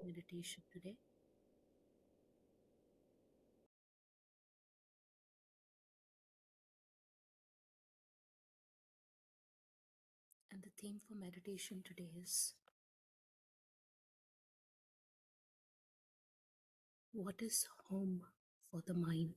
Meditation today. And the theme for meditation today is what is home for the mind?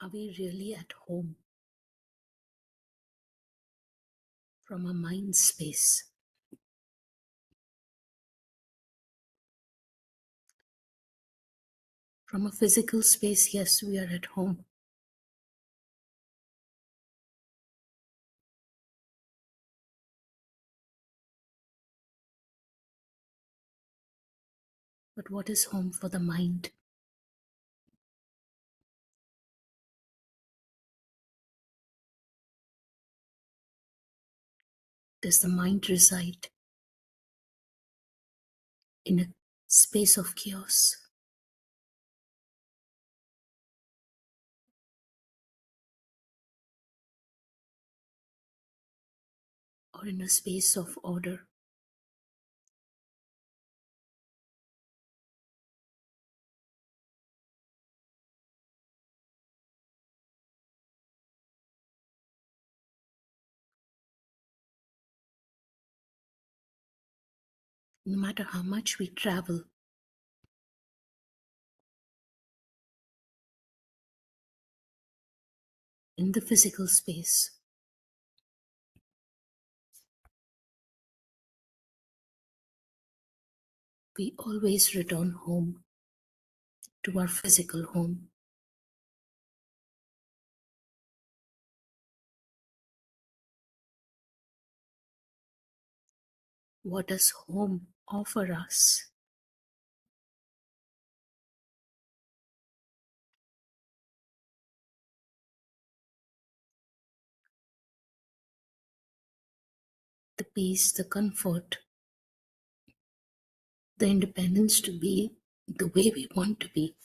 Are we really at home from a mind space? From a physical space, yes, we are at home. But what is home for the mind? Does the mind reside in a space of chaos? Or in a space of order? No matter how much we travel, in the physical space, we always return home to our physical home. What does home offer us? The peace, the comfort, the independence to be the way we want to be,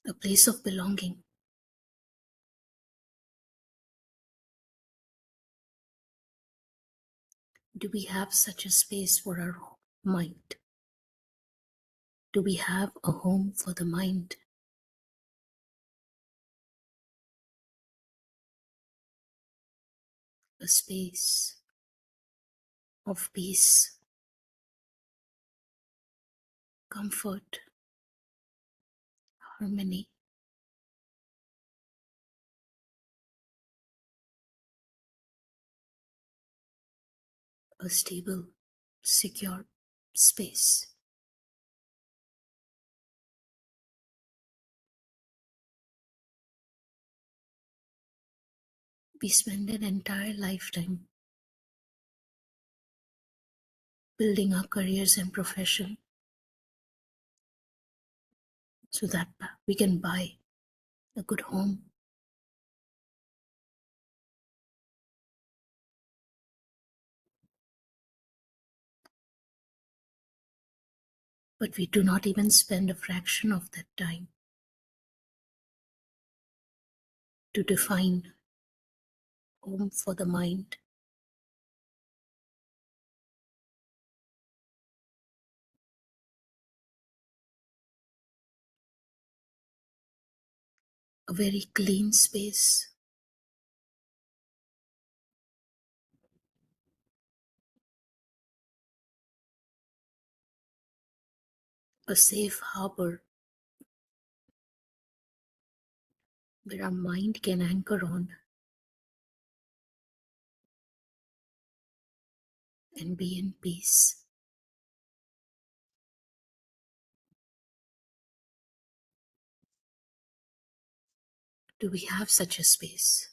a place of belonging. Do we have such a space for our mind? Do we have a home for the mind? A space of peace, comfort, harmony, a stable, secure space. We spend an entire lifetime building our careers and profession so that we can buy a good home. But we do not even spend a fraction of that time to define home for the mind. A very clean space, a safe harbor where our mind can anchor on and be in peace. Do we have such a space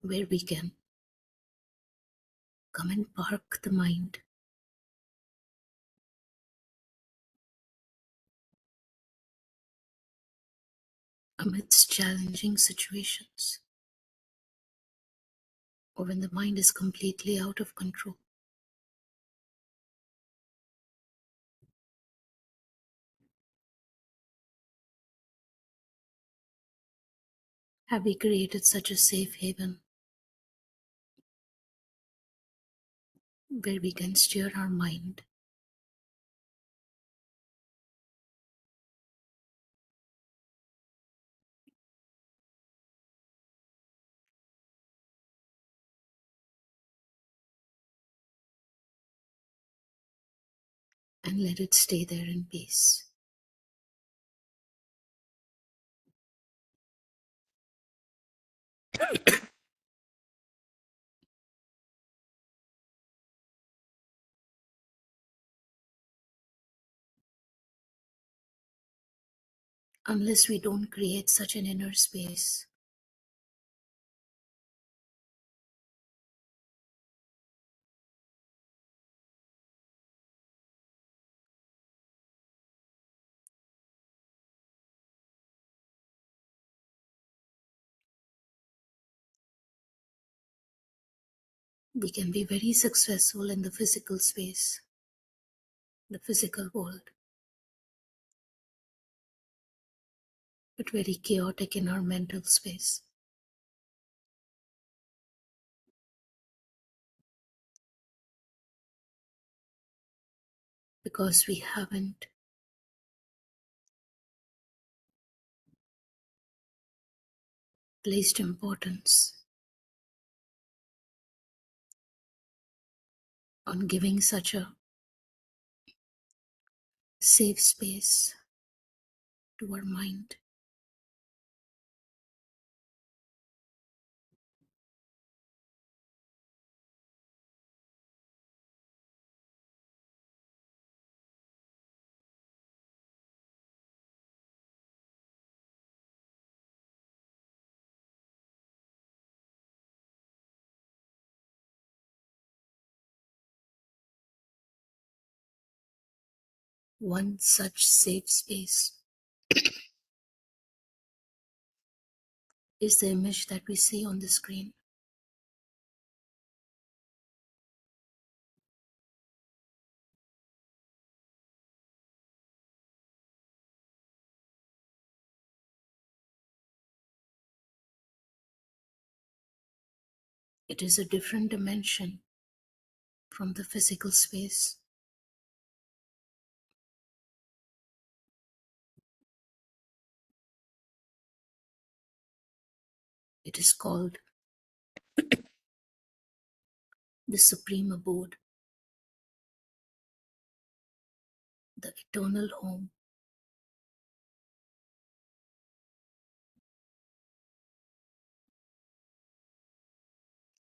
where we can come and park the mind amidst challenging situations or when the mind is completely out of control? Have we created such a safe haven where we can steer our mind and let it stay there in peace? Unless we don't create such an inner space, we can be very successful in the physical space, the physical world, but very chaotic in our mental space because we haven't placed importance on giving such a safe space to our mind. One such safe space is the image that we see on the screen. It is a different dimension from the physical space. It is called the supreme abode, the eternal home,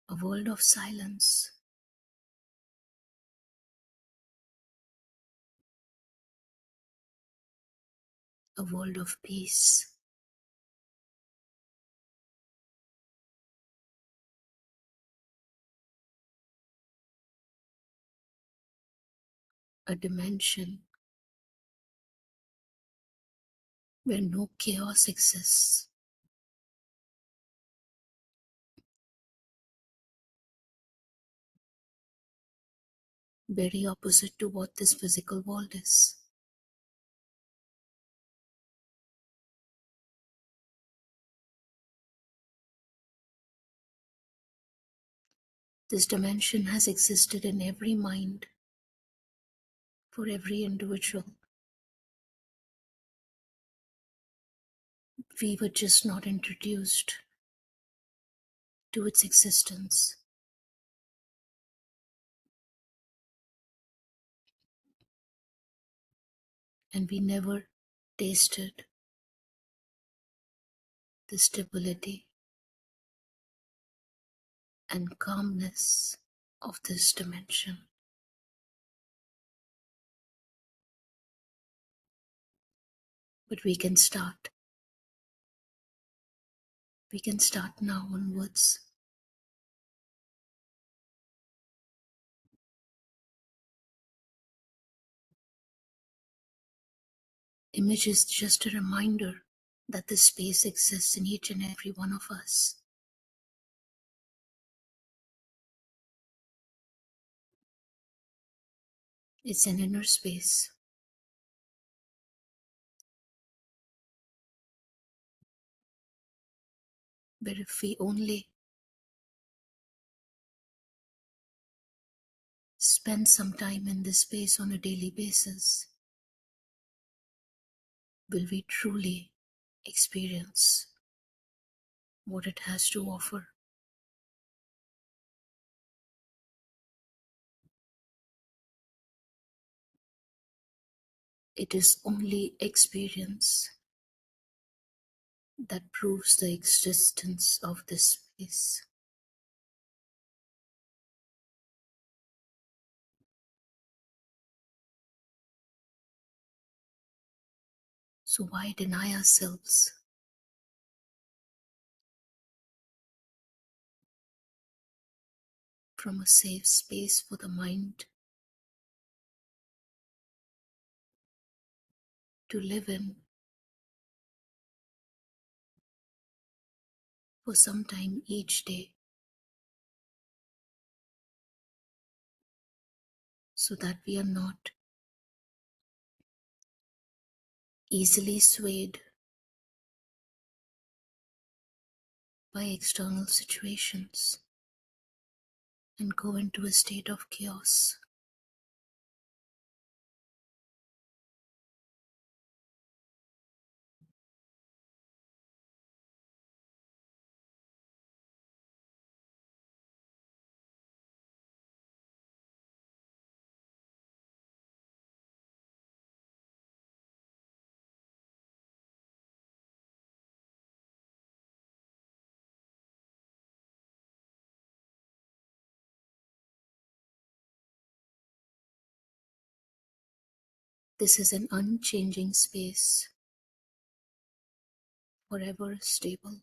a world of silence, a world of peace, a dimension where no chaos exists, very opposite to what this physical world is. This dimension has existed in every mind for every individual. We were just not introduced to its existence, and we never tasted the stability and calmness of this dimension. But we can start. We can start now onwards. Image is just a reminder that this space exists in each and every one of us. It's an inner space where if we only spend some time in this space on a daily basis, will we truly experience what it has to offer. It is only experience that proves the existence of this space. So why deny ourselves from a safe space for the mind to live in for some time each day, so that we are not easily swayed by external situations and go into a state of chaos. This is an unchanging space, forever stable,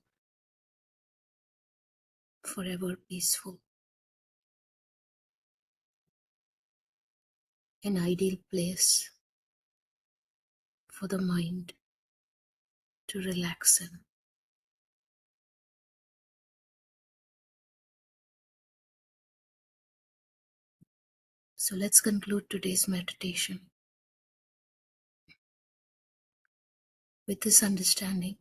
forever peaceful, an ideal place for the mind to relax in. So let's conclude today's meditation with this understanding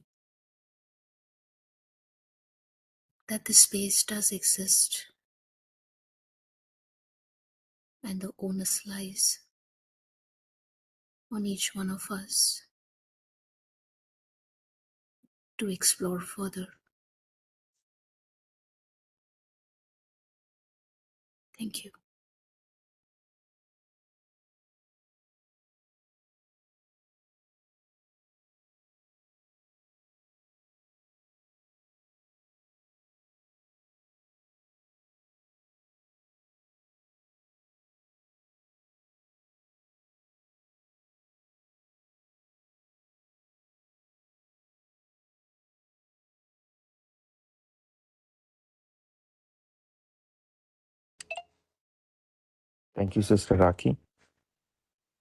that this space does exist and the onus lies on each one of us to explore further. Thank you. Thank you, Sister Raki.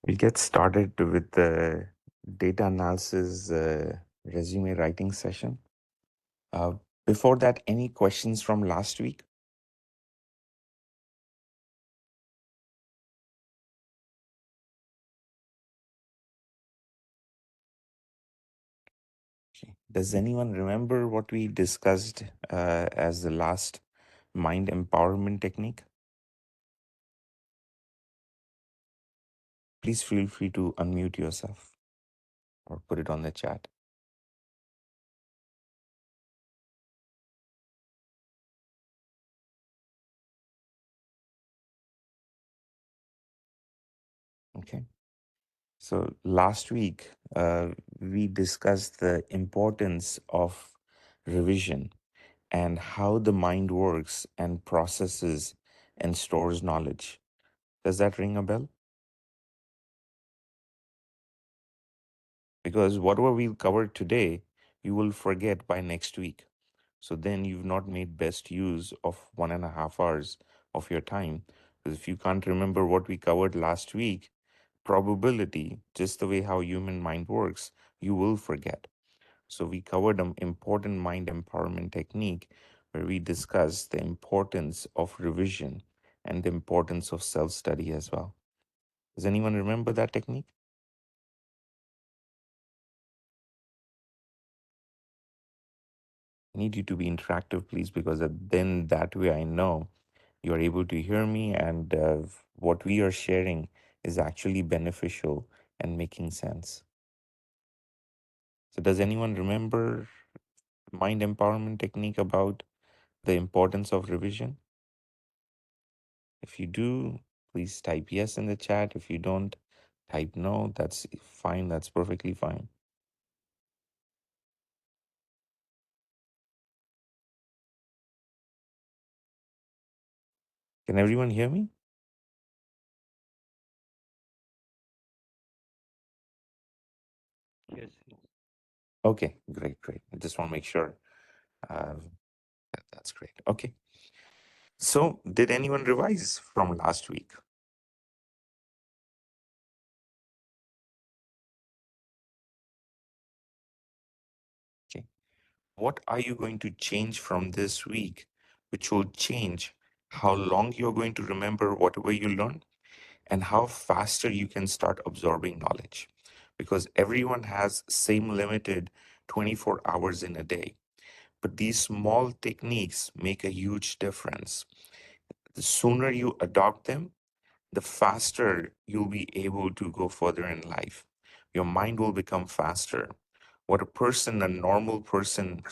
We'll get started with the data analysis resume writing session. Uh, Before that, any questions from last week? Okay. Does anyone remember what we discussed as the last mind empowerment technique? Please feel free to unmute yourself or put it on the chat. Okay. So last week, we discussed the importance of revision and how the mind works and processes and stores knowledge. Does that ring a bell? Because whatever we've covered today, you will forget by next week. So then you've not made best use of 1.5 hours of your time. Because if you can't remember what we covered last week, probability, just the way how human mind works, you will forget. So we covered an important mind empowerment technique where we discussed the importance of revision and the importance of self-study as well. Does anyone remember that technique? I need you to be interactive, please, because then that way I know you are able to hear me and what we are sharing is actually beneficial and making sense. So does anyone remember mind empowerment technique about the importance of revision? If you do, please type yes in the chat. If you don't, type no. That's fine. That's perfectly fine. Can everyone hear me? Yes, yes. Okay, great, great. I just want to make sure uh, that's great. Okay. So, did anyone revise from last week? Okay. What are you going to change from this week, which will change how long you're going to remember whatever you learned and how faster you can start absorbing knowledge? Because everyone has same limited 24 hours in a day. But these small techniques make a huge difference. The sooner you adopt them, the faster you'll be able to go further in life. Your mind will become faster. What a person, a normal person,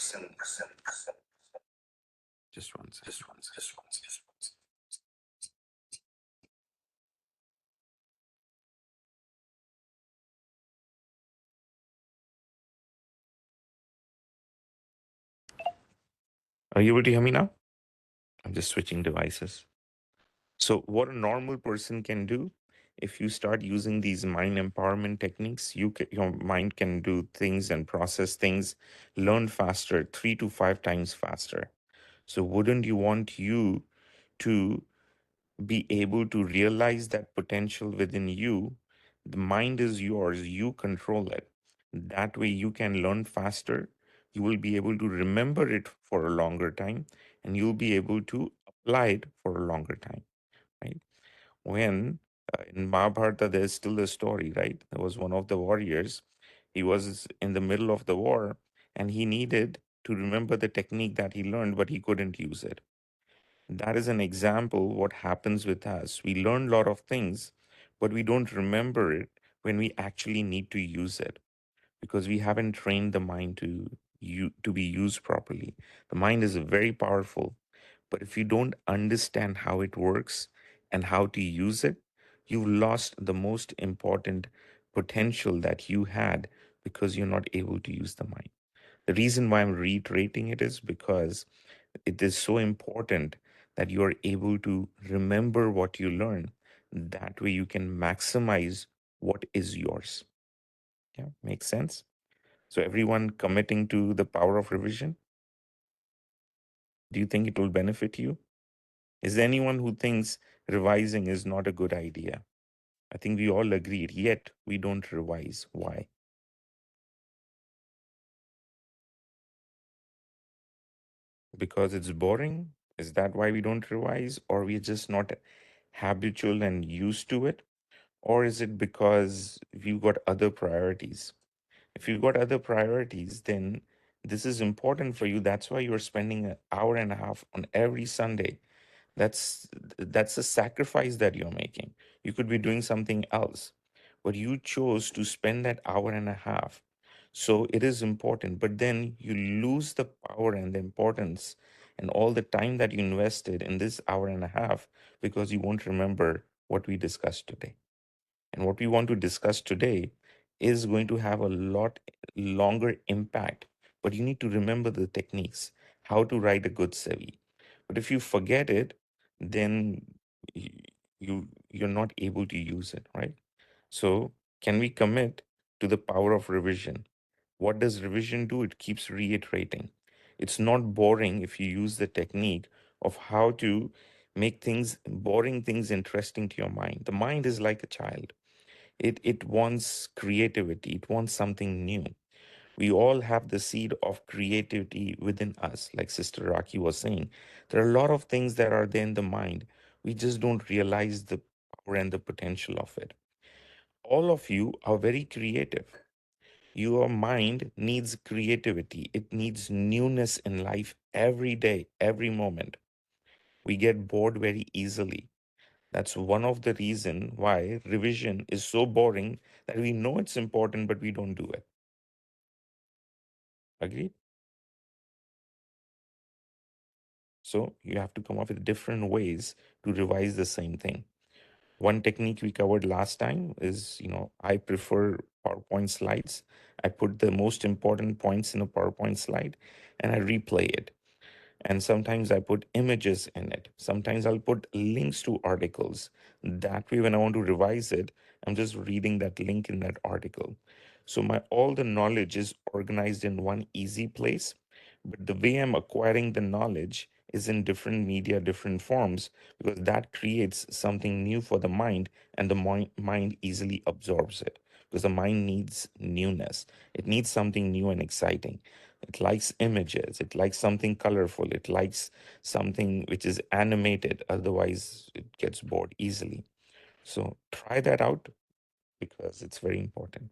just one second. Are you able to hear me now? I'm just switching devices. So, what a normal person can do, if you start using these mind empowerment techniques, your mind can do things and process things, learn faster, 3 to 5 times faster. So, wouldn't you want you to be able to realize that potential within you? The mind is yours, you control it. That way, you can learn faster. You will be able to remember it for a longer time, and you'll be able to apply it for a longer time, right? When in Mahabharata, there's still a story, right? There was one of the warriors. He was in the middle of the war and he needed to remember the technique that he learned, but he couldn't use it. That is an example what happens with us. We learn a lot of things, but we don't remember it when we actually need to use it because we haven't trained the mind to be used properly. The mind is very powerful, but if you don't understand how it works and how to use it, you've lost the most important potential that you had because you're not able to use the mind. The reason why I'm reiterating it is because it is so important that you are able to remember what you learn. That way you can maximize what is yours. Yeah, makes sense. So everyone committing to the power of revision, do you think it will benefit you? Is there anyone who thinks revising is not a good idea? I think we all agreed, yet we don't revise. Why? Because it's boring? Is that why we don't revise? Or we're just not habitual and used to it? Or is it because we've got other priorities? If you've got other priorities, then this is important for you. That's why you're spending an hour and a half on every Sunday. That's a sacrifice that you're making. You could be doing something else, but you chose to spend that hour and a half. So it is important, but then you lose the power and the importance and all the time that you invested in this hour and a half because you won't remember what we discussed today. And what we want to discuss today is going to have a lot longer impact, but you need to remember the techniques, how to write a good CV. But if you forget it, then y- you're not able to use it, right? So, can we commit to the power of revision? What does revision do? It keeps reiterating. It's not boring if you use the technique of how to make things boring things interesting to your mind. The mind is like a child. It wants creativity. It wants something new. We all have the seed of creativity within us, like Sister Raki was saying. There are a lot of things that are there in the mind. We just don't realize the power and the potential of it. All of you are very creative. Your mind needs creativity. It needs newness in life every day, every moment. We get bored very easily. That's one of the reason why revision is so boring that we know it's important, but we don't do it. Agreed? So you have to come up with different ways to revise the same thing. One technique we covered last time is, I prefer PowerPoint slides. I put the most important points in a PowerPoint slide and I replay it. And sometimes I put images in it. Sometimes I'll put links to articles. That way, when I want to revise it, I'm just reading that link in that article. So my all the knowledge is organized in one easy place, but the way I'm acquiring the knowledge is in different media, different forms, because that creates something new for the mind, and the mind easily absorbs it because the mind needs newness. It needs something new and exciting. It likes images. It likes something colorful. It likes something which is animated. Otherwise, it gets bored easily. So try that out because it's very important.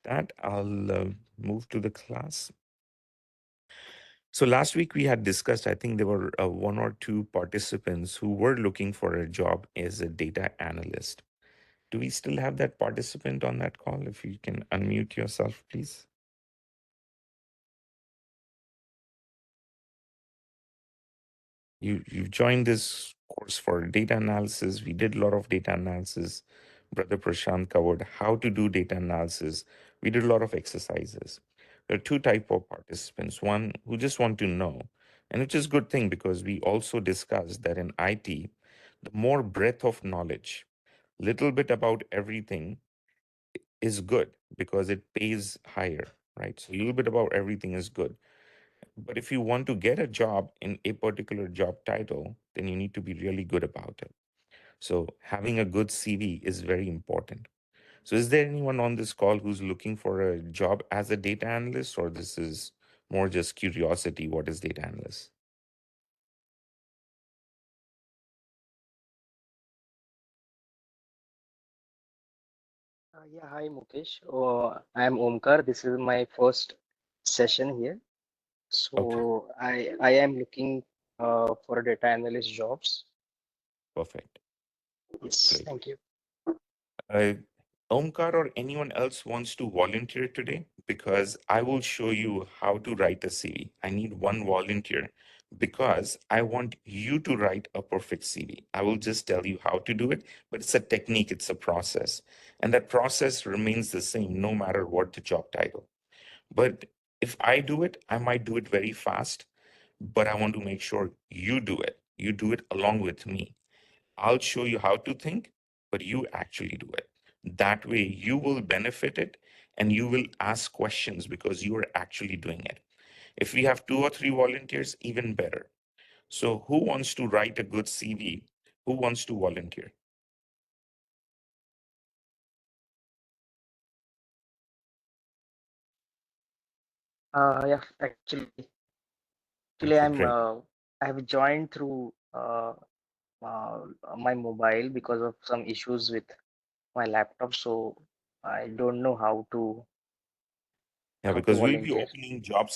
That I'll move to the class. So last week we had discussed, I think there were one or two participants who were looking for a job as a data analyst. Do we still have that participant on that call? If you can unmute yourself, please. You've joined this course for data analysis. We did a lot of data analysis. Brother Prashant covered how to do data analysis. We did a lot of exercises. There are two type of participants. One who just want to know, and which is a good thing because we also discussed that in IT, the more breadth of knowledge, little bit about everything is good because it pays higher, right? So a little bit about everything is good. But if you want to get a job in a particular job title, then you need to be really good about it. So having a good CV is very important. So is there anyone on this call who's looking for a job as a data analyst, or this is more just curiosity? What is data analyst? Yeah, hi Mukesh. I am Omkar. This is my first session here. Okay. So I am looking. for data analyst jobs. Perfect. Yes, Great. thank you. Uh, Omkar or anyone else wants to volunteer today? Because I will show you how to write a CV. I need one volunteer because I want you to write a perfect CV. I will just tell you how to do it, but it's a technique, it's a process. And that process remains the same no matter what the job title. But if I do it, I might do it very fast, but I want to make sure you do it. You do it along with me. I'll show you how to think, but you actually do it. That way, you will benefit it and you will ask questions because you are actually doing it. If we have 2 or 3 volunteers, even better. So, who wants to write a good CV? Who wants to volunteer? Yeah, actually, Okay, great. I have joined through uh, my mobile because of some issues with my laptop, so I don't know Yeah, how to because we'll be volunteer. opening job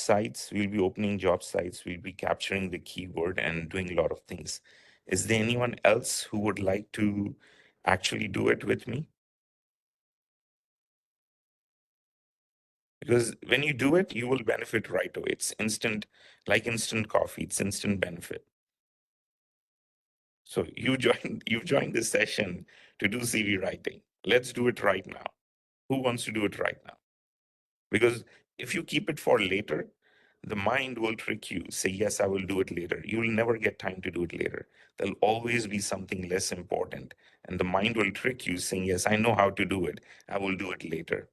sites, we'll be capturing the keyword and doing a lot of things. Is there anyone else who would like to actually do it with me? Because when you do it, you will benefit right away. It's instant, like instant coffee, it's instant benefit. So you've joined this session to do CV writing. Let's do it right now. Who wants to do it right now? Because if you keep it for later, the mind will trick you. Say, yes, I will do it later. You will never get time to do it later. There'll always be something less important. And the mind will trick you, saying, yes, I know how to do it. I will do it later.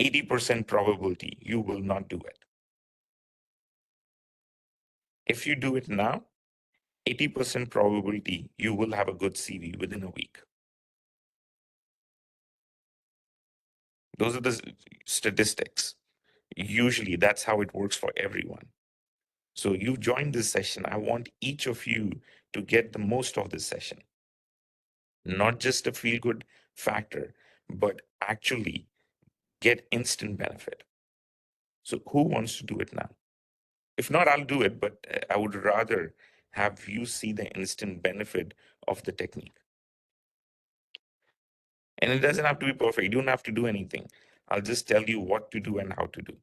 80% probability you will not do it. If you do it now, 80% probability you will have a good CV within a week. Those are the statistics. Usually that's how it works for everyone. So you've joined this session. I want each of you to get the most of this session, not just a feel good factor, but actually get instant benefit. So who wants to do it now? If not, I'll do it, but I would rather have you see the instant benefit of the technique. And it doesn't have to be perfect. You don't have to do anything. I'll just tell you what to do and how to do.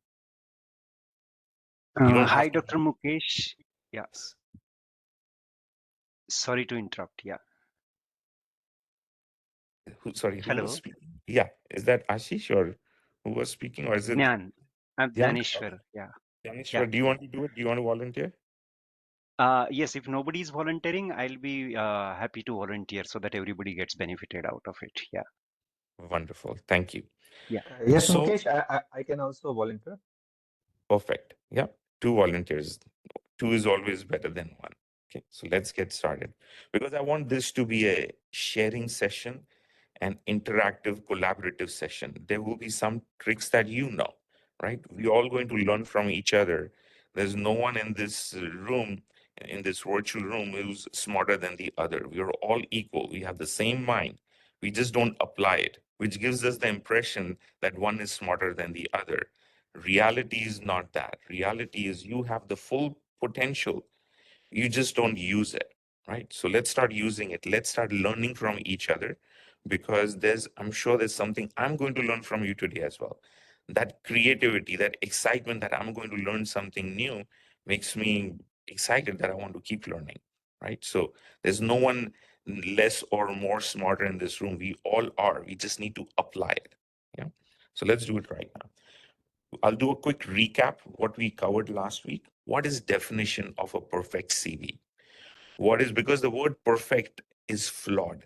You don't Hi, have to. Dr. Mukesh. Yeah, sorry to interrupt. Yeah. Sorry, who was Hello, speaking? Yeah, is that Ashish or who was speaking, or is it Nyan. I'm Dhyan? Okay. Dhaneshwar. Yeah. Yeah. Dhaneshwar, do you want to do it? Do you want to volunteer? Yes, if nobody is volunteering, I'll be happy to volunteer so that everybody gets benefited out of it. Yeah. Wonderful. Thank you. Yeah. Yes, So Mukesh, I can also volunteer. perfect. Yeah, 2 volunteers. 2 is always better than 1. Okay, so let's get started because I want this to be a sharing session, an interactive, collaborative session. There will be some tricks that you know, right? We're all going to learn from each other. There's no one in this room, in this virtual room, who's smarter than the other. We are all equal. We have the same mind. We just don't apply it, which gives us the impression that one is smarter than the other. Reality is not that. Reality is you have the full potential, you just don't use it, right? So let's start using it. Let's start learning from each other because I'm sure there's something I'm going to learn from you today as well. That creativity, that excitement that I'm going to learn something new makes me excited that I want to keep learning, right? So there's no one less or more smarter in this room. We all are. We just need to apply it. Yeah. So let's do it right now. I'll do a quick recap what we covered last week. What is definition of a perfect CV? What is, because the word perfect is flawed.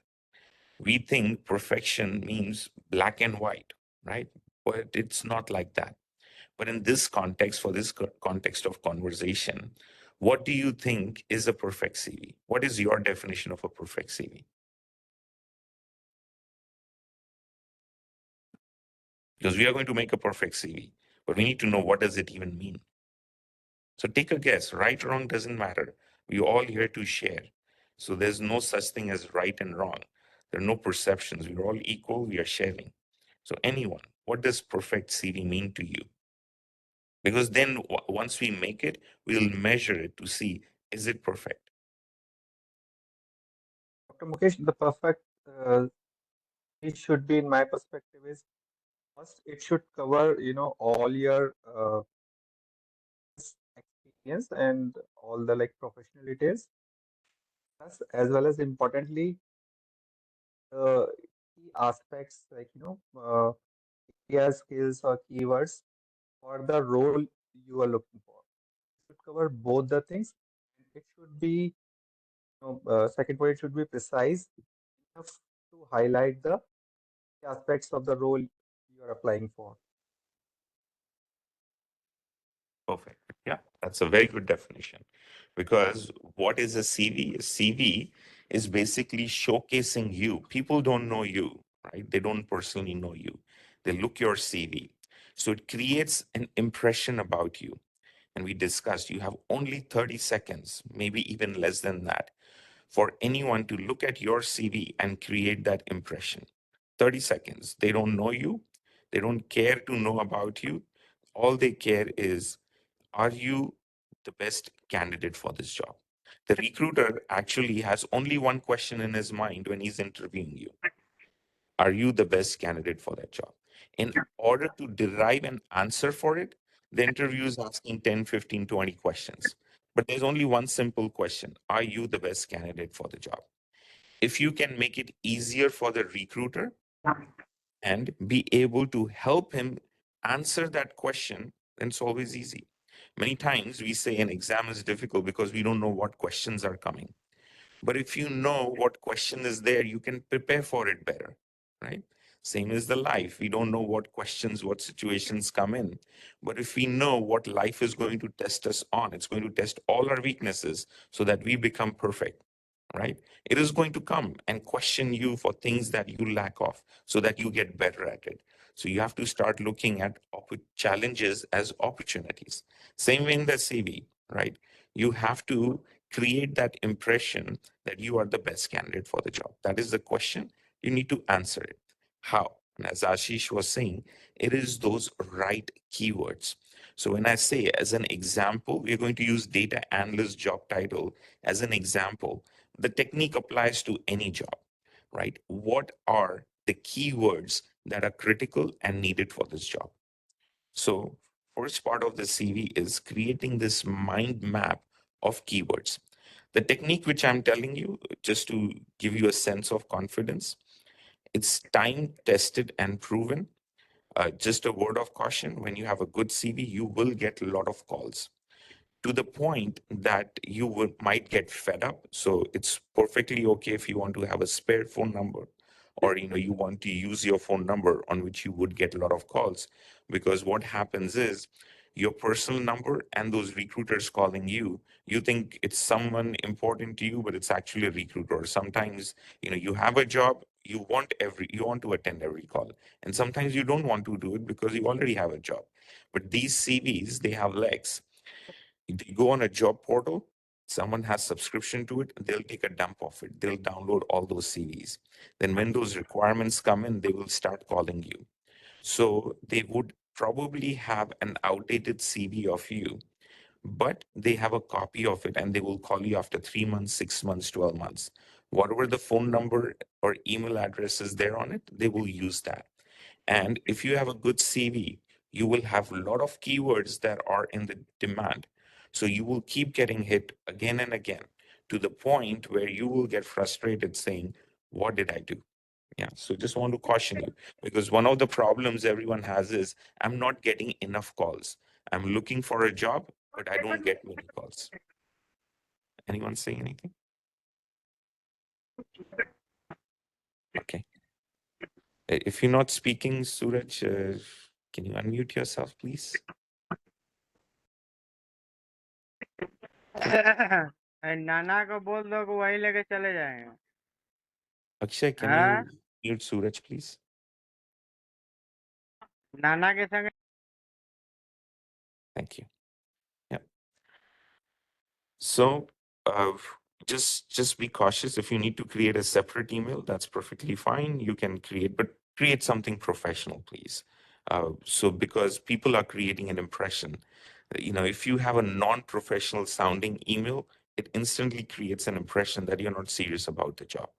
We think perfection means black and white, right? But it's not like that. But in this context, for this context of conversation, what do you think is a perfect CV? What is your definition of a perfect CV? Because we are going to make a perfect CV, but we need to know what does it even mean. So take a guess. Right or wrong doesn't matter. We're all here to share. So there's no such thing as right and wrong. There are no perceptions. We're all equal. We are sharing. So anyone, what does perfect CV mean to you? Because then once we make it, we'll measure it to see, Is it perfect? Dr. Mukesh, the perfect it should be, in my perspective, is first it should cover, all your experience and all the like professional details, plus as well as importantly, key aspects like key skills or keywords for the role you are looking for. It should cover both the things. It should be, second point, it should be precise enough to highlight the aspects of the role you are applying for. Perfect. Yeah, that's a very good definition. Because what is a CV? A CV is basically showcasing you. People don't know you, right? They don't personally know you. They look your CV. So it creates an impression about you. And we discussed you have only 30 seconds, maybe even less than that, for anyone to look at your CV and create that impression. 30 seconds. They don't know you. They don't care to know about you. All they care is, are you the best candidate for this job? The recruiter actually has only one question in his mind when he's interviewing you. Are you the best candidate for that job? In order to derive an answer for it, the interview is asking 10, 15, 20 questions. But there's only one simple question. Are you the best candidate for the job? If you can make it easier for the recruiter and be able to help him answer that question, then it's always easy. Many times we say an exam is difficult because we don't know what questions are coming. But if you know what question is there, you can prepare for it better, right? Same as the life. We don't know what questions, what situations come in. But if we know what life is going to test us on, it's going to test all our weaknesses so that we become perfect, right? It is going to come and question you for things that you lack of so that you get better at it. So you have to start looking at challenges as opportunities. Same way in the CV, right? You have to create that impression that you are the best candidate for the job. That is the question. You need to answer it. How? And as Ashish was saying, it is those right keywords. So when I say, as an example, we're going to use data analyst job title as an example. The technique applies to any job, right? What are the keywords that are critical and needed for this job? So first part of the CV is creating this mind map of keywords. The technique which I'm telling you, just to give you a sense of confidence, it's time tested and proven. Just a word of caution, when you have a good CV, you will get a lot of calls to the point that you might get fed up. So it's perfectly okay if you want to have a spare phone number, or you want to use your phone number on which you would get a lot of calls, because what happens is your personal number and those recruiters calling you think it's someone important to you, but it's actually a recruiter. Sometimes you have a job, you want to attend every call, and sometimes you don't want to do it because you already have a job. But these CVs, they have legs. They go on a job portal, someone has subscription to it, they'll take a dump of it. They'll download all those CVs. Then when those requirements come in, they will start calling you. So they would probably have an outdated CV of you, but they have a copy of it and they will call you after 3 months, 6 months, 12 months. Whatever the phone number or email address is there on it, they will use that. And if you have a good CV, you will have a lot of keywords that are in the demand. So you will keep getting hit again and again to the point where you will get frustrated saying, what did I do? Yeah. So just want to caution you, because one of the problems everyone has is, I'm not getting enough calls. I'm looking for a job, but I don't get many calls. Anyone saying anything? Okay. If you're not speaking, Suraj, can you unmute yourself, please? नाना को बोल दो कि वही लेके चले जाएंगे. Akshay, can हाँ, you mute Suraj, please? नाना के संग. Thank you. Yeah. So just be cautious. If you need to create a separate email, that's perfectly fine. You can create, but create something professional, please. So because people are creating an impression, if you have a non-professional sounding email, it instantly creates an impression that you're not serious about the job,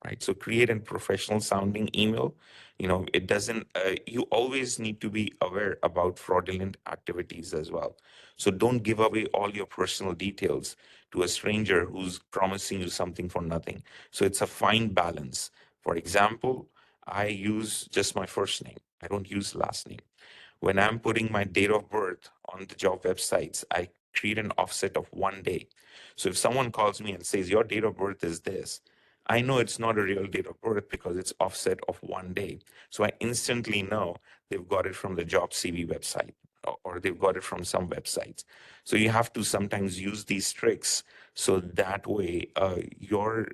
right? So create a professional sounding email. It doesn't, you always need to be aware about fraudulent activities as well. So don't give away all your personal details to a stranger who's promising you something for nothing. So it's a fine balance. For example, I use just my first name. I don't use last name. When I'm putting my date of birth on the job websites, I create an offset of 1 day. So if someone calls me and says, your date of birth is this, I know it's not a real date of birth because it's offset of 1 day. So I instantly know they've got it from the job CV website or they've got it from some websites. So you have to sometimes use these tricks so that way your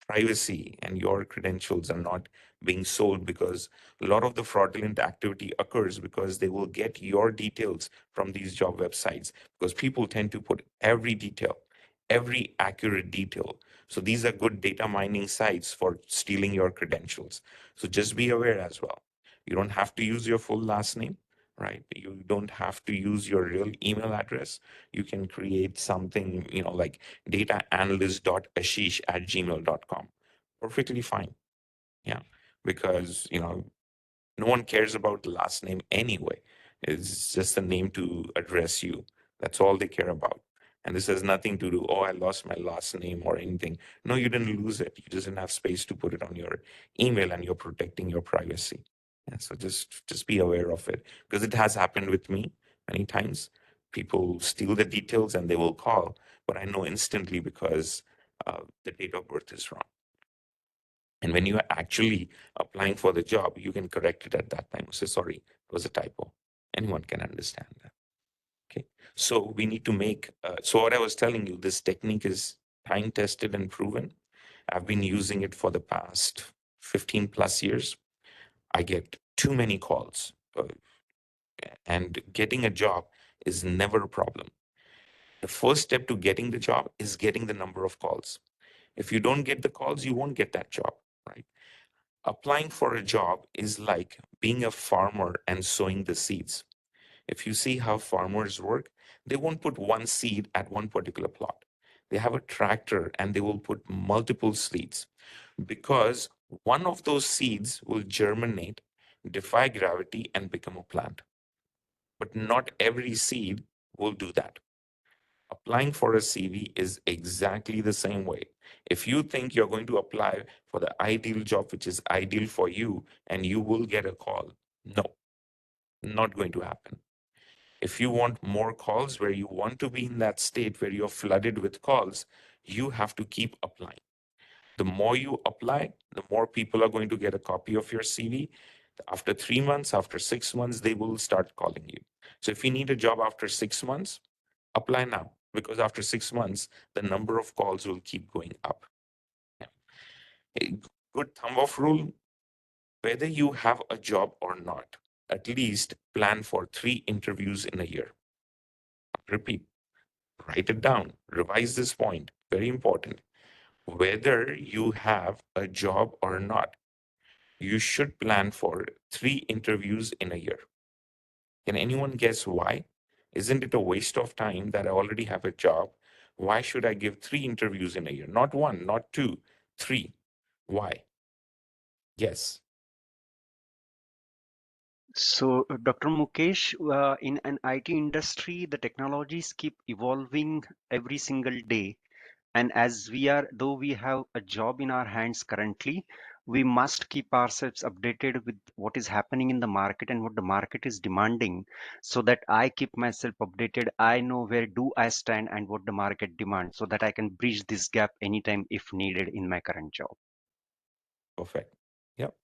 privacy and your credentials are not being sold, because a lot of the fraudulent activity occurs because they will get your details from these job websites, because people tend to put every detail, every accurate detail. So these are good data mining sites for stealing your credentials. So just be aware as well. You don't have to use your full last name, right? You don't have to use your real email address. You can create something, like dataanalyst.ashish@gmail.com. Perfectly fine. Yeah. Because, no one cares about the last name anyway. It's just a name to address you. That's all they care about. And this has nothing to do, oh, I lost my last name or anything. No, you didn't lose it. You just didn't have space to put it on your email and you're protecting your privacy. Yeah, so just be aware of it, because it has happened with me many times. People steal the details and they will call, but I know instantly because the date of birth is wrong. And when you are actually applying for the job, you can correct it at that time. Say, sorry, it was a typo. Anyone can understand that. Okay. So we need to make, so what I was telling you, this technique is time tested and proven. I've been using it for the past 15 plus years. I get too many calls, and getting a job is never a problem. The first step to getting the job is getting the number of calls. If you don't get the calls, you won't get that job, right? Applying for a job is like being a farmer and sowing the seeds. If you see how farmers work, they won't put one seed at one particular plot. They have a tractor and they will put multiple seeds, because one of those seeds will germinate, defy gravity, and become a plant. But not every seed will do that. Applying for a CV is exactly the same way. If you think you're going to apply for the ideal job, which is ideal for you, and you will get a call, no, not going to happen. If you want more calls, where you want to be in that state where you're flooded with calls, you have to keep applying. The more you apply, the more people are going to get a copy of your CV. After 3 months, after 6 months, they will start calling you. So if you need a job after 6 months, apply now, because after 6 months, the number of calls will keep going up. A good thumb of rule, whether you have a job or not, at least plan for 3 interviews in a year. Repeat, write it down, revise this point, very important. Whether you have a job or not, you should plan for 3 interviews in a year. Can anyone guess why? Isn't it a waste of time that I already have a job? Why should I give 3 interviews in a year? Not one, not two, 3. Why? Yes. So, Dr. Mukesh, in an IT industry, the technologies keep evolving every single day. And as though we have a job in our hands currently, we must keep ourselves updated with what is happening in the market and what the market is demanding, so that I keep myself updated. I know where do I stand and what the market demands, so that I can bridge this gap anytime if needed in my current job. Perfect. Yep.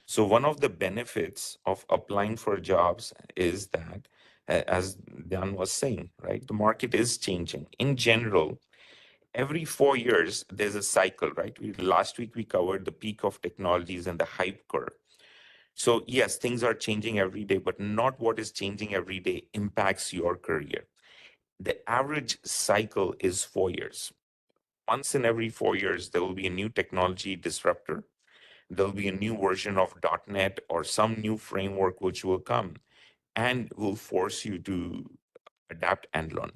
So one of the benefits of applying for jobs is that, as Dan was saying, right, the market is changing. In general, every 4 years, there's a cycle, right? Last week, we covered the peak of technologies and the hype curve. So yes, things are changing every day, but not what is changing every day impacts your career. The average cycle is 4 years. Once in every 4 years, there will be a new technology disruptor. There'll be a new version of .NET or some new framework which will come and will force you to adapt and learn.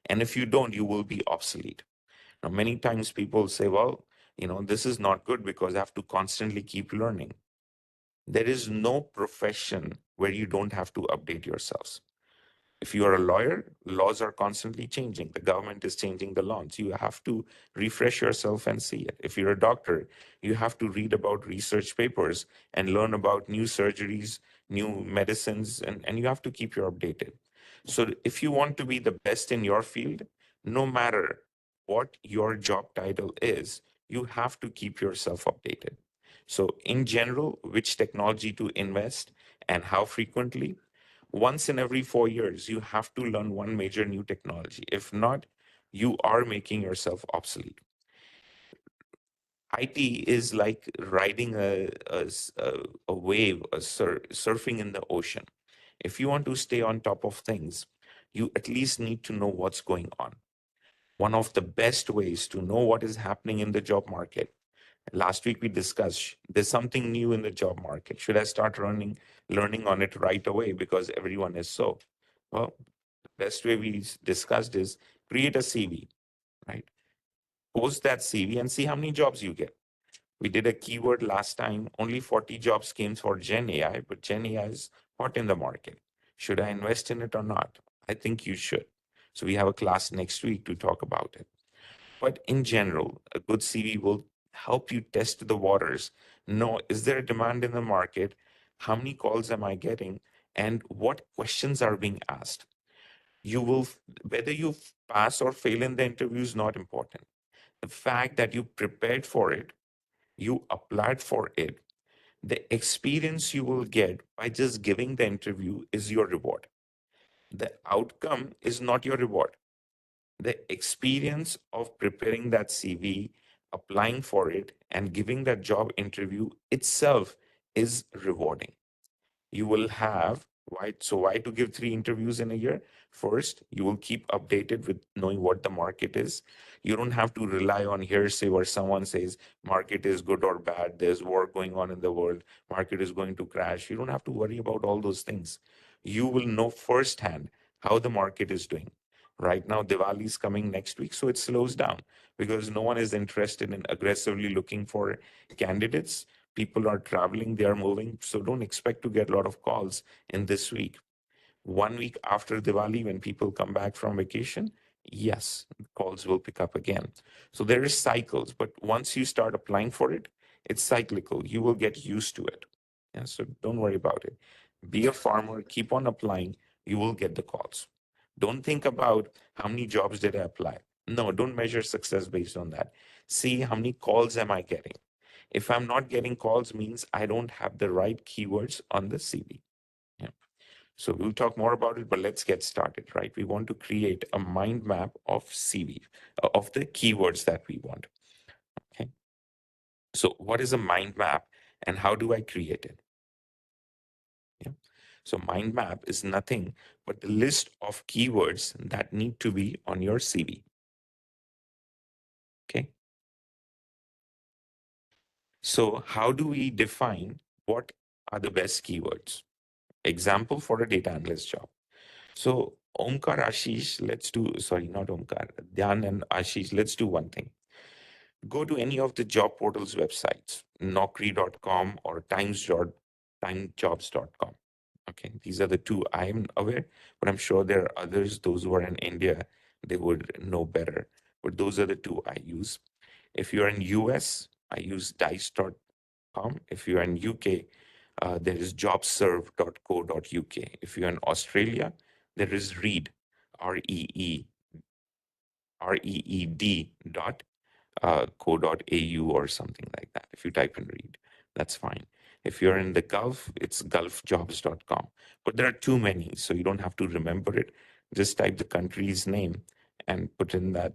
And if you don't, you will be obsolete. Now, many times people say, well, this is not good because I have to constantly keep learning. There is no profession where you don't have to update yourselves. If you are a lawyer, laws are constantly changing. The government is changing the laws. You have to refresh yourself and see it. If you're a doctor, you have to read about research papers and learn about new surgeries, new medicines, and you have to keep you updated. So if you want to be the best in your field, no matter what your job title is, you have to keep yourself updated. So in general, which technology to invest and how frequently? Once in every 4 years, you have to learn one major new technology. If not, you are making yourself obsolete. IT is like riding a wave, surfing in the ocean. If you want to stay on top of things, you at least need to know what's going on. One of the best ways to know what is happening in the job market. Last week we discussed there's something new in the job market. Should I start learning on it right away because everyone is so? Well, the best way we discussed is create a CV, right? Post that CV and see how many jobs you get. We did a keyword last time. Only 40 jobs came for Gen AI, but Gen AI is hot in the market. Should I invest in it or not? I think you should. So we have a class next week to talk about it. But in general, a good CV will help you test the waters. Know, is there a demand in the market? How many calls am I getting? And what questions are being asked? You will, whether you pass or fail in the interview is not important. The fact that you prepared for it, you applied for it, the experience you will get by just giving the interview is your reward. The outcome is not your reward. The experience of preparing that CV, applying for it, and giving that job interview itself is rewarding. You will have why to give 3 interviews in a year? First, you will keep updated with knowing what the market is. You don't have to rely on hearsay where someone says market is good or bad, there's war going on in the world, market is going to crash. You don't have to worry about all those things. You will know firsthand how the market is doing. Right now, Diwali is coming next week, so it slows down because no one is interested in aggressively looking for candidates. People are traveling, they are moving. So don't expect to get a lot of calls in this week. 1 week after Diwali, when people come back from vacation, yes, calls will pick up again. So there is cycles, but once you start applying for it, it's cyclical. You will get used to it. Yeah, so don't worry about it. Be a farmer, keep on applying, you will get the calls. Don't think about how many jobs did I apply. No, don't measure success based on that. See how many calls am I getting. If I'm not getting calls, means I don't have the right keywords on the CV. Yeah. So we'll talk more about it, but let's get started, right? We want to create a mind map of CV, of the keywords that we want. Okay. So what is a mind map and how do I create it? Yeah. So mind map is nothing but the list of keywords that need to be on your CV. Okay. So how do we define what are the best keywords? Example for a data analyst job. So Omkar, Ashish, not Omkar, Dhyan and Ashish, let's do one thing. Go to any of the job portals websites, Naukri.com or timejobs.com. Okay, these are the two I'm aware, but I'm sure there are others. Those who are in India, they would know better. But those are the two I use. If you're in US, I use dice.com. If you're in UK, there is jobserve.co.uk. If you're in Australia, there is Reed, R-E-E, R-E-E-D dot co.au or something like that. If you type in Reed, that's fine. If you're in the Gulf, it's gulfjobs.com. But there are too many, so you don't have to remember it. Just type the country's name and put in that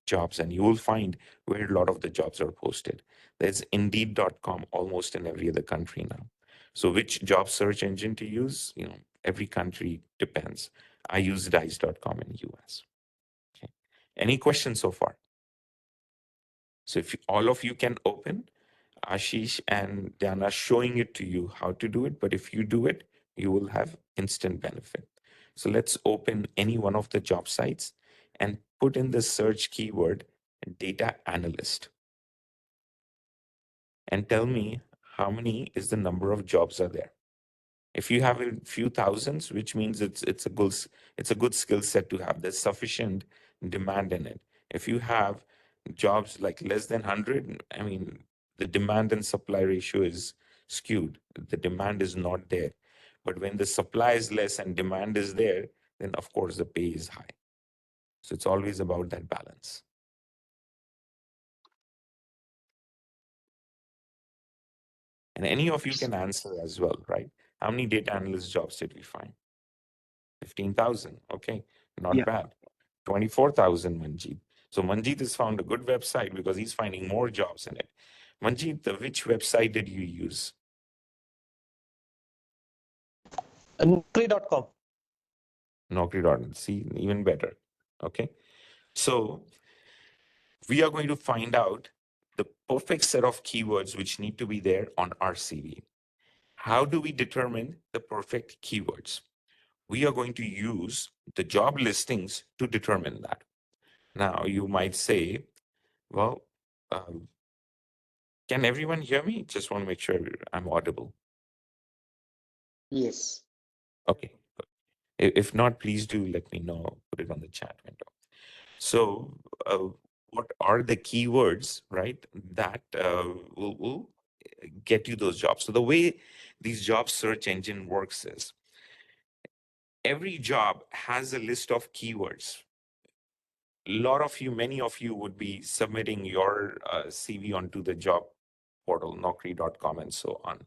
jobs, and you will find where a lot of the jobs are posted. There's indeed.com almost in every other country now. So which job search engine to use? Every country depends. I use dice.com in US. Okay. Any questions so far? So if all of you can open, Ashish and Diana showing it to you how to do it, but if you do it, you will have instant benefit. So let's open any one of the job sites and put in the search keyword data analyst, and tell me how many is the number of jobs are there. If you have a few thousands, which means it's a good skill set to have. There's sufficient demand in it. If you have jobs like less than 100, I mean, the demand and supply ratio is skewed. The demand is not there. But when the supply is less and demand is there, then of course the pay is high. So it's always about that balance. And any of you can answer as well, right? How many data analyst jobs did we find? 15,000. Okay, not Yeah. bad. 24,000, Manjeet. So Manjeet has found a good website because he's finding more jobs in it. Manjeet, which website did you use? Naukri.com. Naukri.com. See, even better. Okay. So we are going to find out the perfect set of keywords which need to be there on our CV. How do we determine the perfect keywords? We are going to use the job listings to determine that. Now, you might say, well, can everyone hear me? Just want to make sure I'm audible. Yes. Okay. If not, please do let me know. Put it on the chat window. So, what are the keywords, right, that will get you those jobs? So the way these job search engine works is every job has a list of keywords. Many of you would be submitting your CV onto the job portal, Naukri.com and so on.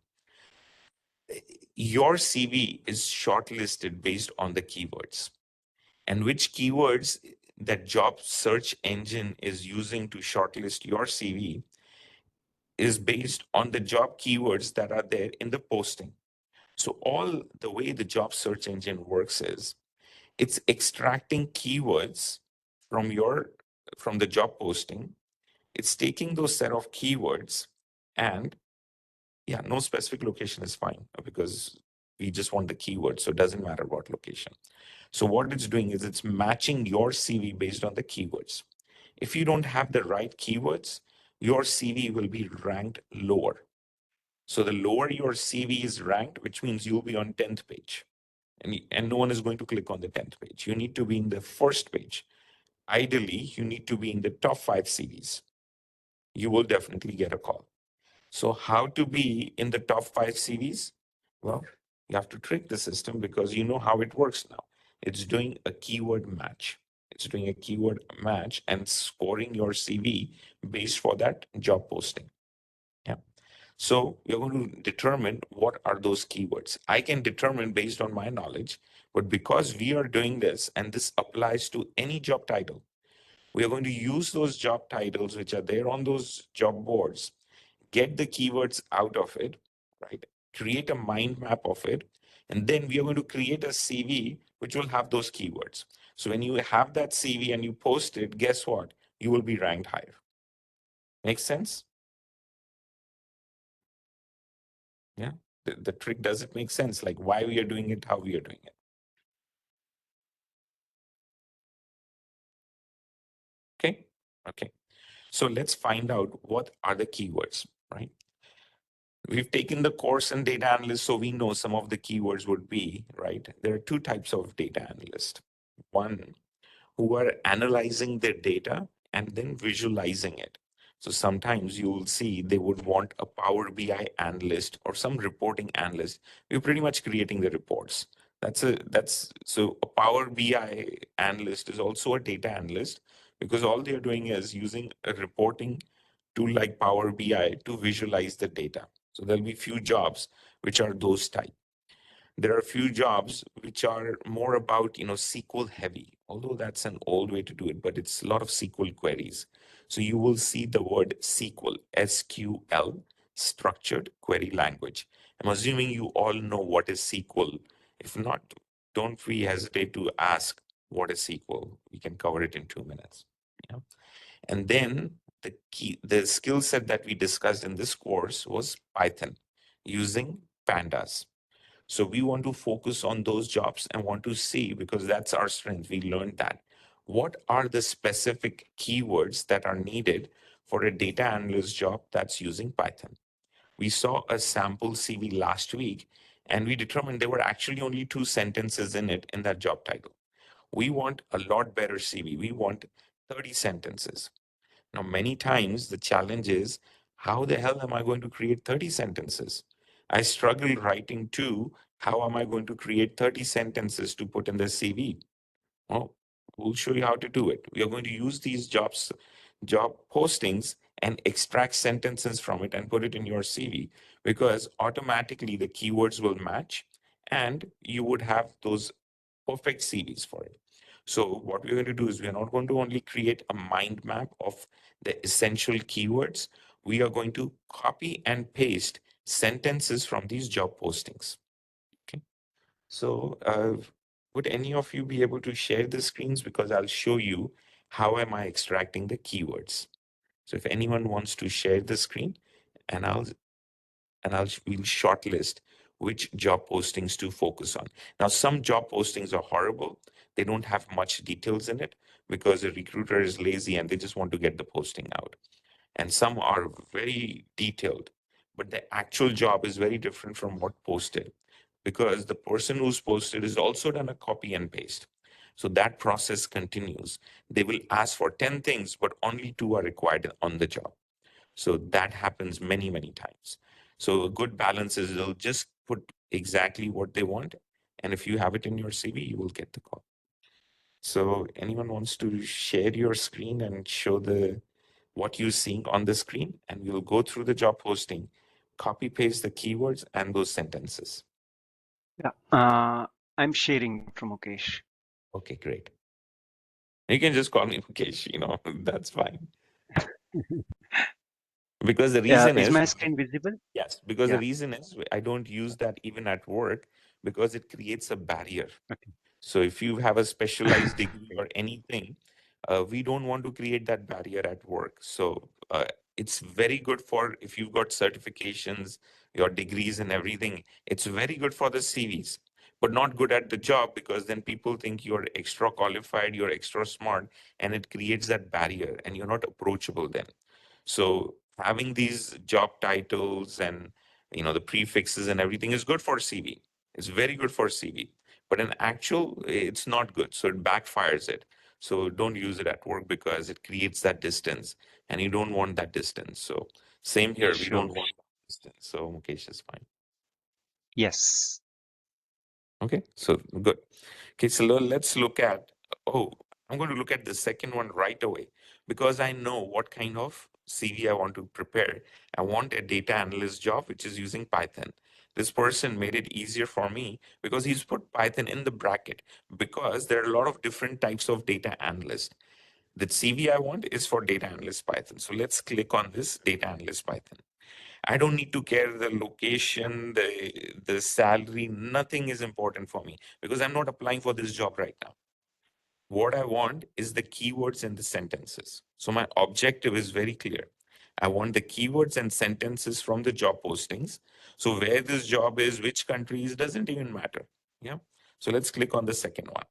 Your CV is shortlisted based on the keywords, and which keywords that job search engine is using to shortlist your CV is based on the job keywords that are there in the posting. So all the way the job search engine works is it's extracting keywords from the job posting. It's taking those set of keywords and yeah, no specific location is fine because we just want the keyword. So it doesn't matter what location. So what it's doing is it's matching your CV based on the keywords. If you don't have the right keywords, your CV will be ranked lower. So the lower your CV is ranked, which means you'll be on 10th page. And no one is going to click on the 10th page. You need to be in the first page. Ideally, you need to be in the top 5 CVs. You will definitely get a call. So how to be in the top 5 CVs? Well, you have to trick the system because you know how it works now. It's doing a keyword match. It's doing a keyword match and scoring your CV based for that job posting. Yeah. So you're going to determine what are those keywords. I can determine based on my knowledge, but because we are doing this and this applies to any job title, we are going to use those job titles which are there on those job boards, get the keywords out of it, right? Create a mind map of it. And then we are going to create a CV which will have those keywords. So when you have that CV and you post it, guess what? You will be ranked higher. Make sense? Yeah. The trick doesn't make sense, like why we are doing it, how we are doing it. Okay. Okay. So let's find out what are the keywords, right? We've taken the course in data analyst, so we know some of the keywords would be, right? There are two types of data analyst. One, who are analyzing their data and then visualizing it. So sometimes you will see they would want a Power BI analyst or some reporting analyst. We're pretty much creating the reports. So a Power BI analyst is also a data analyst because all they're doing is using a reporting tool like Power BI to visualize the data. So there'll be few jobs which are those type. There are a few jobs which are more about, SQL heavy, although that's an old way to do it, but it's a lot of SQL queries. So you will see the word SQL, SQL, structured query language. I'm assuming you all know what is SQL. If not, don't we hesitate to ask what is SQL. We can cover it in 2 minutes. Yeah. And then the skill set that we discussed in this course was Python using pandas. So we want to focus on those jobs and want to see, because that's our strength. We learned that. what are the specific keywords that are needed for a data analyst job that's using Python. We saw a sample CV last week, and we determined there were actually only 2 sentences in it in that job title. We want a lot better CV. We want 30 sentences. Now, many times the challenge is, how the hell am I going to create 30 sentences? I struggle writing 2. How am I going to create 30 sentences to put in the CV? Well, we'll show you how to do it. We are going to use these job postings and extract sentences from it and put it in your CV, because automatically the keywords will match and you would have those perfect CVs for it. So what we're going to do is, we are not going to only create a mind map of the essential keywords. We are going to copy and paste sentences from these job postings. Okay. So would any of you be able to share the screens? Because I'll show you how am I extracting the keywords. So if anyone wants to share the screen, and we'll shortlist which job postings to focus on. Now, some job postings are horrible. They don't have much details in it because the recruiter is lazy and they just want to get the posting out. And some are very detailed, but the actual job is very different from what posted, because the person who's posted is also done a copy and paste. So that process continues. They will ask for 10 things, but only 2 are required on the job. So that happens many, many times. So a good balance is, they'll just put exactly what they want. And if you have it in your CV, you will get the call. So anyone wants to share your screen and show what you're seeing on the screen, and we'll go through the job posting, copy paste the keywords and those sentences. Yeah, I'm sharing, Dr. Mukesh. Okay, great. You can just call me Mukesh, that's fine. Because the reason Is is, my screen visible? yes, because Yeah. the reason is, I don't use that even at work, because it creates a barrier. Okay. So if you have a specialized degree or anything, we don't want to create that barrier at work. So it's very good for, if you've got certifications, your degrees and everything, it's very good for the CVs, but not good at the job, because then people think you're extra qualified, you're extra smart, and it creates that barrier and you're not approachable then. So having these job titles and the prefixes and everything is good for CV. It's very good for CV, but in actual, it's not good. So it backfires it. So don't use it at work, because it creates that distance, and you don't want that distance. So same here, we Sure. don't want that distance. So Mukesh is fine. Yes. Okay, so good. Okay, so let's look at, I'm going to look at the second one right away, because I know what kind of CV I want to prepare. I want a data analyst job, which is using Python. This person made it easier for me because he's put Python in the bracket, because there are a lot of different types of data analyst. The CV I want is for data analyst Python. So let's click on this data analyst Python. I don't need to care the location, the salary, nothing is important for me, because I'm not applying for this job right now. What I want is the keywords and the sentences. So my objective is very clear. I want the keywords and sentences from the job postings. So where this job is, which countries, doesn't even matter. Yeah. So let's click on the second one.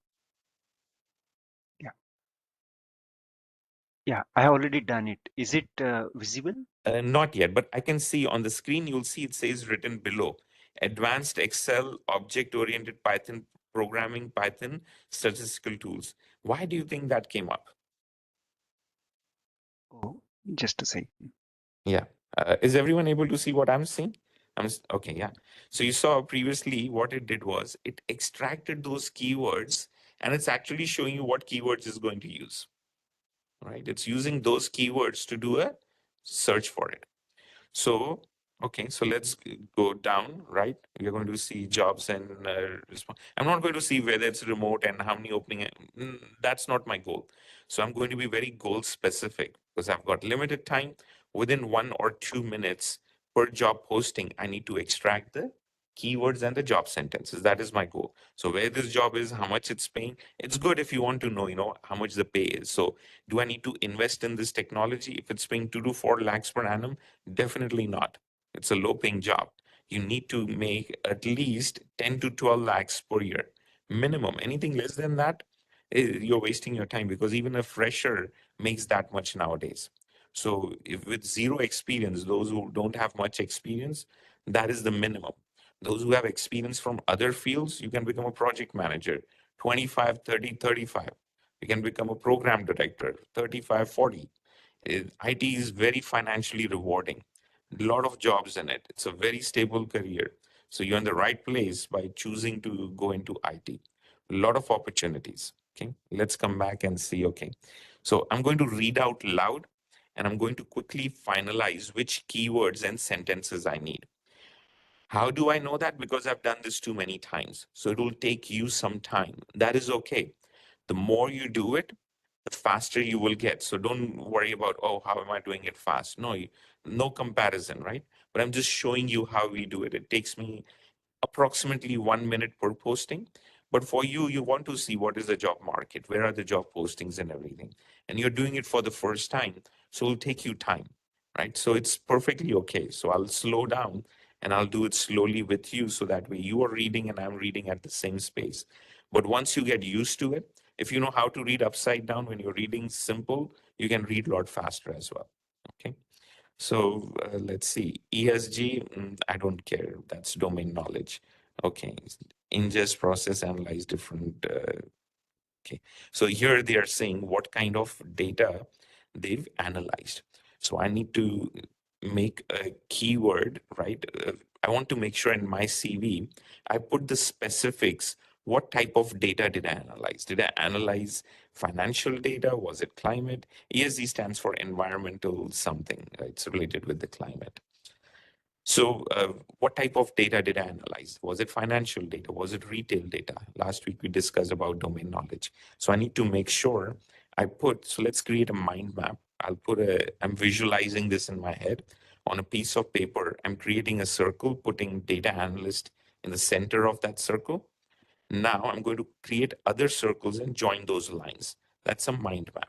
Yeah, I already done it. Is it visible? Not yet, but I can see on the screen, you'll see it says written below, Advanced Excel, Object-Oriented Python, Programming Python, Statistical Tools. Why do you think that came up? Oh, just a second. Yeah. Is everyone able to see what I'm seeing? Okay, yeah. So you saw previously what it did was, it extracted those keywords, and it's actually showing you what keywords it's going to use, right? It's using those keywords to do a search for it. So, okay, so let's go down, right? We're going to see jobs and I'm not going to see whether it's remote and how many opening. That's not my goal. So I'm going to be very goal specific, because I've got limited time. Within 1 or 2 minutes per job posting, I need to extract the keywords and the job sentences. That is my goal. So where this job is, how much it's paying. It's good if you want to know, how much the pay is. So do I need to invest in this technology? If it's paying 2 to 4 lakhs per annum, definitely not. It's a low paying job. You need to make at least 10 to 12 lakhs per year minimum. Anything less than that, you're wasting your time, because even a fresher makes that much nowadays. So if with zero experience, those who don't have much experience, that is the minimum. Those who have experience from other fields, you can become a project manager, 25, 30, 35. You can become a program director, 35, 40. IT is very financially rewarding. A lot of jobs in it. It's a very stable career. So you're in the right place by choosing to go into IT. A lot of opportunities. Okay, let's come back and see. Okay, so I'm going to read out loud and I'm going to quickly finalize which keywords and sentences I need. How do I know that? Because I've done this too many times. So it will take you some time. That is okay. The more you do it, the faster you will get. So don't worry about, oh, how am I doing it fast? No, no comparison, right? But I'm just showing you how we do it. It takes me approximately 1 minute per posting. But for you, you want to see what is the job market, where are the job postings and everything. And you're doing it for the first time. So it'll take you time, right? So it's perfectly okay. So I'll slow down and I'll do it slowly with you. So that way you are reading and I'm reading at the same space. But once you get used to it, if you know how to read upside down when you're reading simple, you can read a lot faster as well. Okay. So let's see. ESG, I don't care. That's domain knowledge. Okay. Ingest, process, analyze different. Okay. So here they are saying what kind of data they've analyzed. So I need to make a keyword, right? I want to make sure in my CV, I put the specifics. What type of data did I analyze? Did I analyze financial data? Was it climate? ESG stands for environmental something. It's related with the climate. So what type of data did I analyze? Was it financial data? Was it retail data? Last week we discussed about domain knowledge. So I need to make sure I put, so let's create a mind map. I'm visualizing this in my head on a piece of paper. I'm creating a circle, putting data analyst in the center of that circle. Now I'm going to create other circles and join those lines. That's a mind map.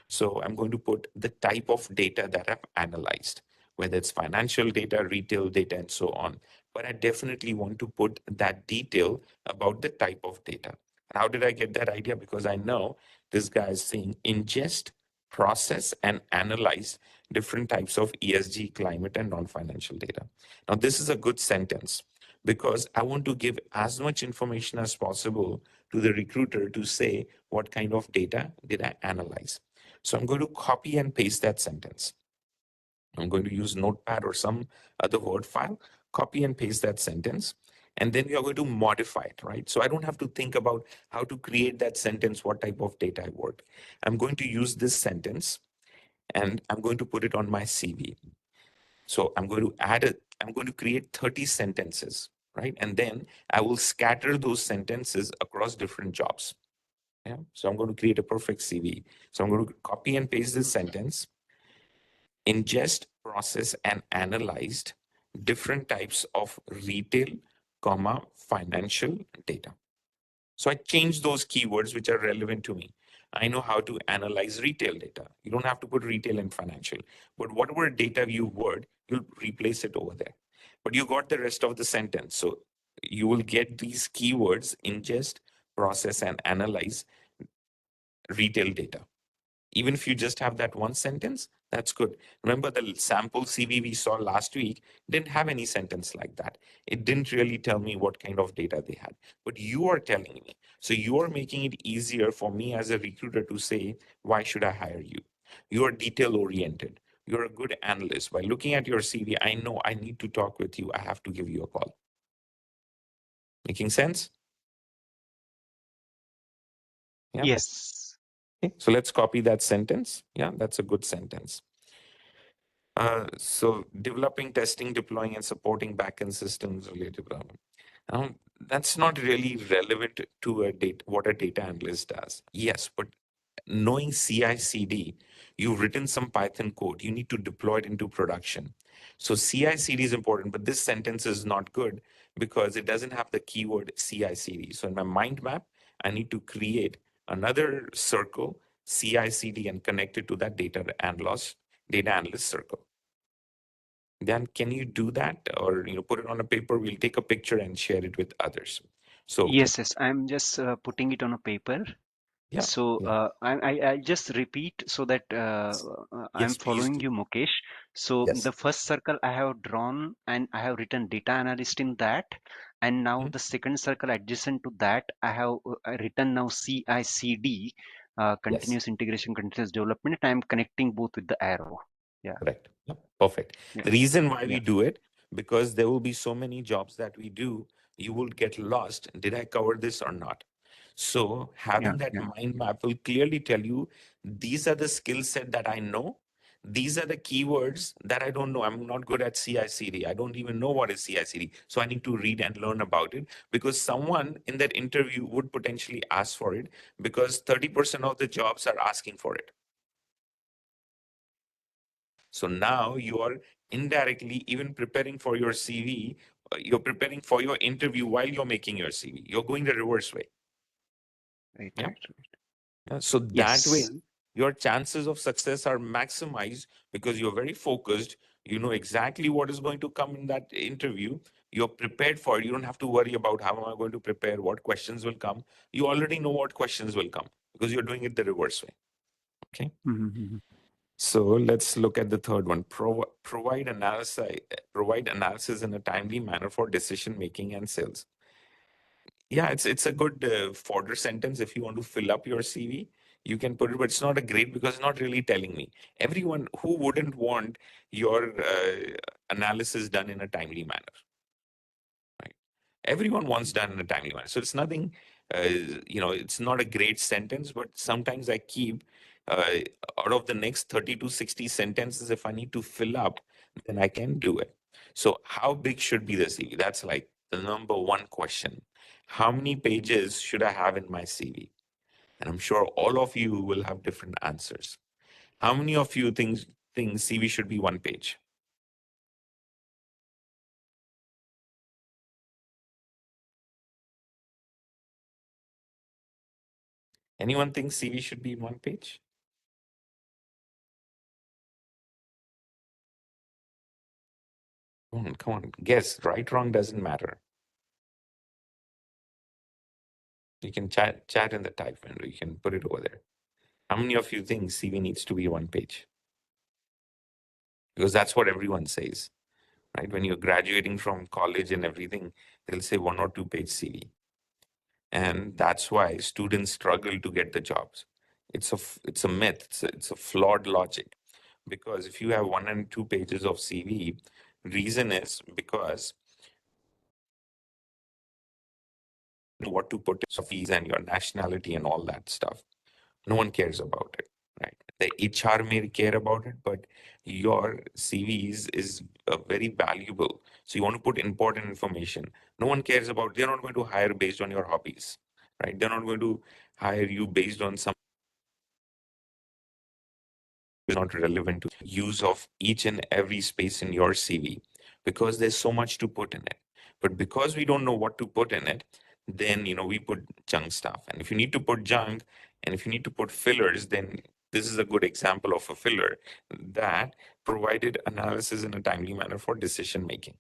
So I'm going to put the type of data that I've analyzed, whether it's financial data, retail data, and so on. But I definitely want to put that detail about the type of data. And how did I get that idea? Because I know this guy is saying ingest, process, and analyze different types of ESG, climate, and non-financial data. Now, this is a good sentence because I want to give as much information as possible to the recruiter to say what kind of data did I analyze. So I'm going to copy and paste that sentence. I'm going to use Notepad or some other Word file, copy and paste that sentence, and then we are going to modify it, right? So I don't have to think about how to create that sentence, what type of data I work. I'm going to use this sentence and I'm going to put it on my CV. So I'm going to I'm going to create 30 sentences, right? And then I will scatter those sentences across different jobs. Yeah. So I'm going to create a perfect CV. So I'm going to copy and paste this sentence, ingest, process, and analyzed different types of retail, financial data. So I change those keywords which are relevant to me. I know how to analyze retail data. You don't have to put retail and financial, but whatever data you word, you'll replace it over there. But you got the rest of the sentence. So you will get these keywords, ingest, process, and analyze retail data. Even if you just have that one sentence, that's good. Remember the sample CV we saw last week didn't have any sentence like that. It didn't really tell me what kind of data they had, but you are telling me. So you are making it easier for me as a recruiter to say, why should I hire you? You are detail oriented. You're a good analyst. By looking at your CV, I know I need to talk with you. I have to give you a call. Making sense? Yeah. Yes. Okay. So let's copy that sentence. Yeah, that's a good sentence. So developing, testing, deploying, and supporting backend systems related problem. That's not really relevant to what a data analyst does. Yes, but knowing CI/CD, you've written some Python code, you need to deploy it into production. So CI/CD is important, but this sentence is not good because it doesn't have the keyword CI/CD. So in my mind map, I need to create another circle, CI/CD, and connect it to that data analyst circle. Then can you do that, or put it on a paper? We'll take a picture and share it with others. So Yes, I'm just putting it on a paper. Yeah. So Yeah. I'll just repeat so that I'm Yes, please following do. you, Mukesh. So Yes. the first circle I have drawn and I have written data analyst in that. And now Mhm. the second circle adjacent to that, I have written now CI/CD, Yes. continuous integration, continuous development. I'm connecting both with the arrow. Yeah, Correct. Yeah. Perfect. yeah, The reason why yeah, we do it, because there will be so many jobs that we do, you will get lost. Did I cover this or not? So yeah, having that yeah. mind map will clearly tell you these are the skill set that I know. These are the keywords that I don't know. I'm not good at CI/CD. I don't even know what is CI/CD. So I need to read and learn about it because someone in that interview would potentially ask for it because 30% of the jobs are asking for it. So now you are indirectly even preparing for your CV. You're preparing for your interview while you're making your CV. You're going the reverse way. Right, Yeah. right, right. So that way, Yes. your chances of success are maximized because you're very focused. You know exactly what is going to come in that interview. You're prepared for it. You don't have to worry about how am I going to prepare, what questions will come. You already know what questions will come because you're doing it the reverse way. Okay. Mm-hmm. So let's look at the third one. Provide analysis in a timely manner for decision making and sales. Yeah, it's a good fodder sentence if you want to fill up your CV. You can put it, but it's not a great because it's not really telling me. Everyone who wouldn't want your analysis done in a timely manner, right? Everyone wants done in a timely manner. So it's nothing, it's not a great sentence, but sometimes I keep uh, out of the next 30 to 60 sentences, if I need to fill up, then I can do it. So how big should be the CV? That's like the number one question. How many pages should I have in my CV? And I'm sure all of you will have different answers. How many of you think CV should be one page? Anyone think CV should be one page? Come on, guess. Right, wrong doesn't matter. You can chat in the type window. You can put it over there. How many of you think CV needs to be one page? Because that's what everyone says, right? When you're graduating from college and everything, they'll say 1 or 2 page CV. And that's why students struggle to get the jobs. It's a myth. It's a flawed logic. Because if you have 1 and 2 pages of CV, reason is because what to put in fees and your nationality and all that stuff. No one cares about it, right? The HR may care about it, but your CV is very valuable. So you want to put important information. No one cares about. They're not going to hire based on your hobbies, right? They're not going to hire you based on some not relevant to use of each and every space in your CV because there's so much to put in it. But because we don't know what to put in it, then we put junk stuff. And if you need to put junk and if you need to put fillers, then this is a good example of a filler that provided analysis in a timely manner for decision making.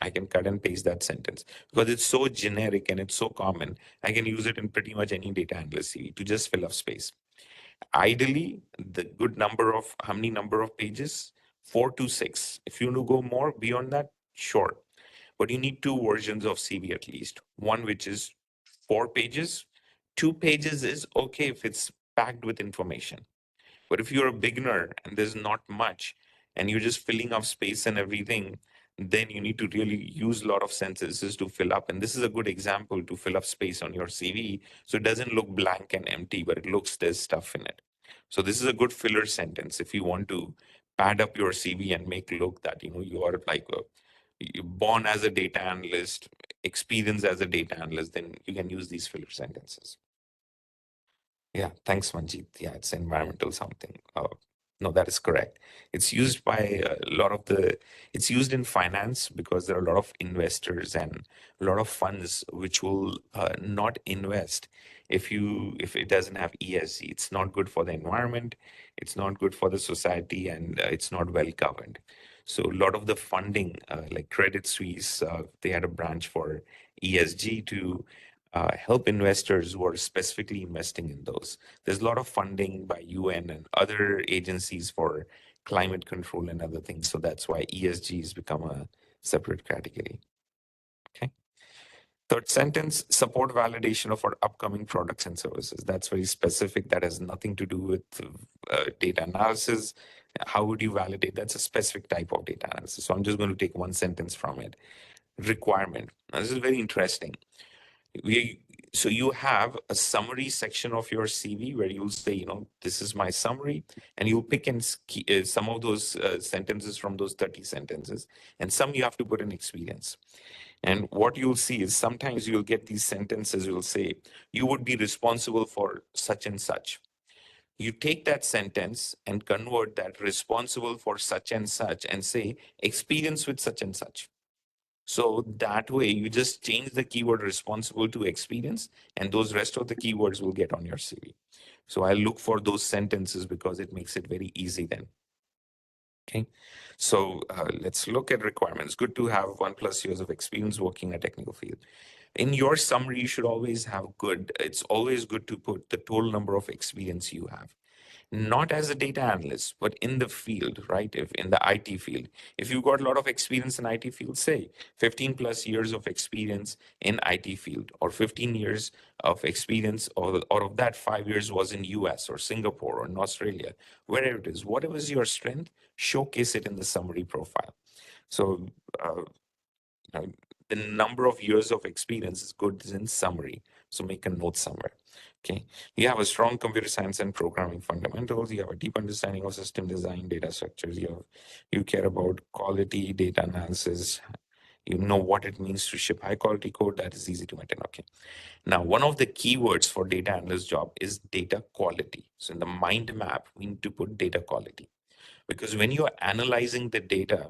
I can cut and paste that sentence because it's so generic and it's so common. I can use it in pretty much any data analyst CV to just fill up space. Ideally, the good number of how many number of pages? 4 to 6. If you want to go more beyond that, sure. But you need two versions of CV at least. One which is 4 pages. 2 pages is okay if it's packed with information. But if you're a beginner and there's not much and you're just filling up space and everything, then you need to really use a lot of sentences to fill up. And this is a good example to fill up space on your CV. So it doesn't look blank and empty, but it looks there's stuff in it. So this is a good filler sentence if you want to pad up your CV and make look that you are like you're born as a data analyst, experience as a data analyst, then you can use these filler sentences. Yeah, thanks, Manjeet. Yeah, it's environmental something. No, that is correct. It's used by it's used in finance because there are a lot of investors and a lot of funds which will not invest if it doesn't have ESG. It's not good for the environment, it's not good for the society, and it's not well governed. So a lot of the funding, like Credit Suisse, they had a branch for ESG to help investors who are specifically investing in those. There's a lot of funding by UN and other agencies for climate control and other things. So that's why ESG has become a separate category. Okay. Third sentence, support validation of our upcoming products and services. That's very specific. That has nothing to do with data analysis. How would you validate? That's a specific type of data analysis. So I'm just going to take one sentence from it. Requirement. Now, this is very interesting. So you have a summary section of your CV where you'll say, this is my summary, and you'll pick and some of those sentences from those 30 sentences, and some you have to put in experience. And what you'll see is sometimes you'll get these sentences will say, you would be responsible for such and such. You take that sentence and convert that responsible for such and say experience with such and such. So that way you just change the keyword responsible to experience, and those rest of the keywords will get on your CV. So I look for those sentences because it makes it very easy then. Okay, so let's look at requirements. Good to have 1+ years of experience working in a technical field. In your summary, you should always have it's always good to put the total number of experience you have. Not as a data analyst, but in the field, right? If in the IT field, if you've got a lot of experience in IT field, say 15+ years of experience in IT field, or 15 years of experience, or out of that 5 years was in US or Singapore or in Australia, wherever it is, whatever is your strength, showcase it in the summary profile. So the number of years of experience is good in summary. So make a note somewhere. Okay, you have a strong computer science and programming fundamentals. You have a deep understanding of system design, data structures. You care about quality, data analysis. You know what it means to ship high quality code. That is easy to maintain. Okay. Now, one of the keywords for data analyst job is data quality. So in the mind map, we need to put data quality, because when you're analyzing the data,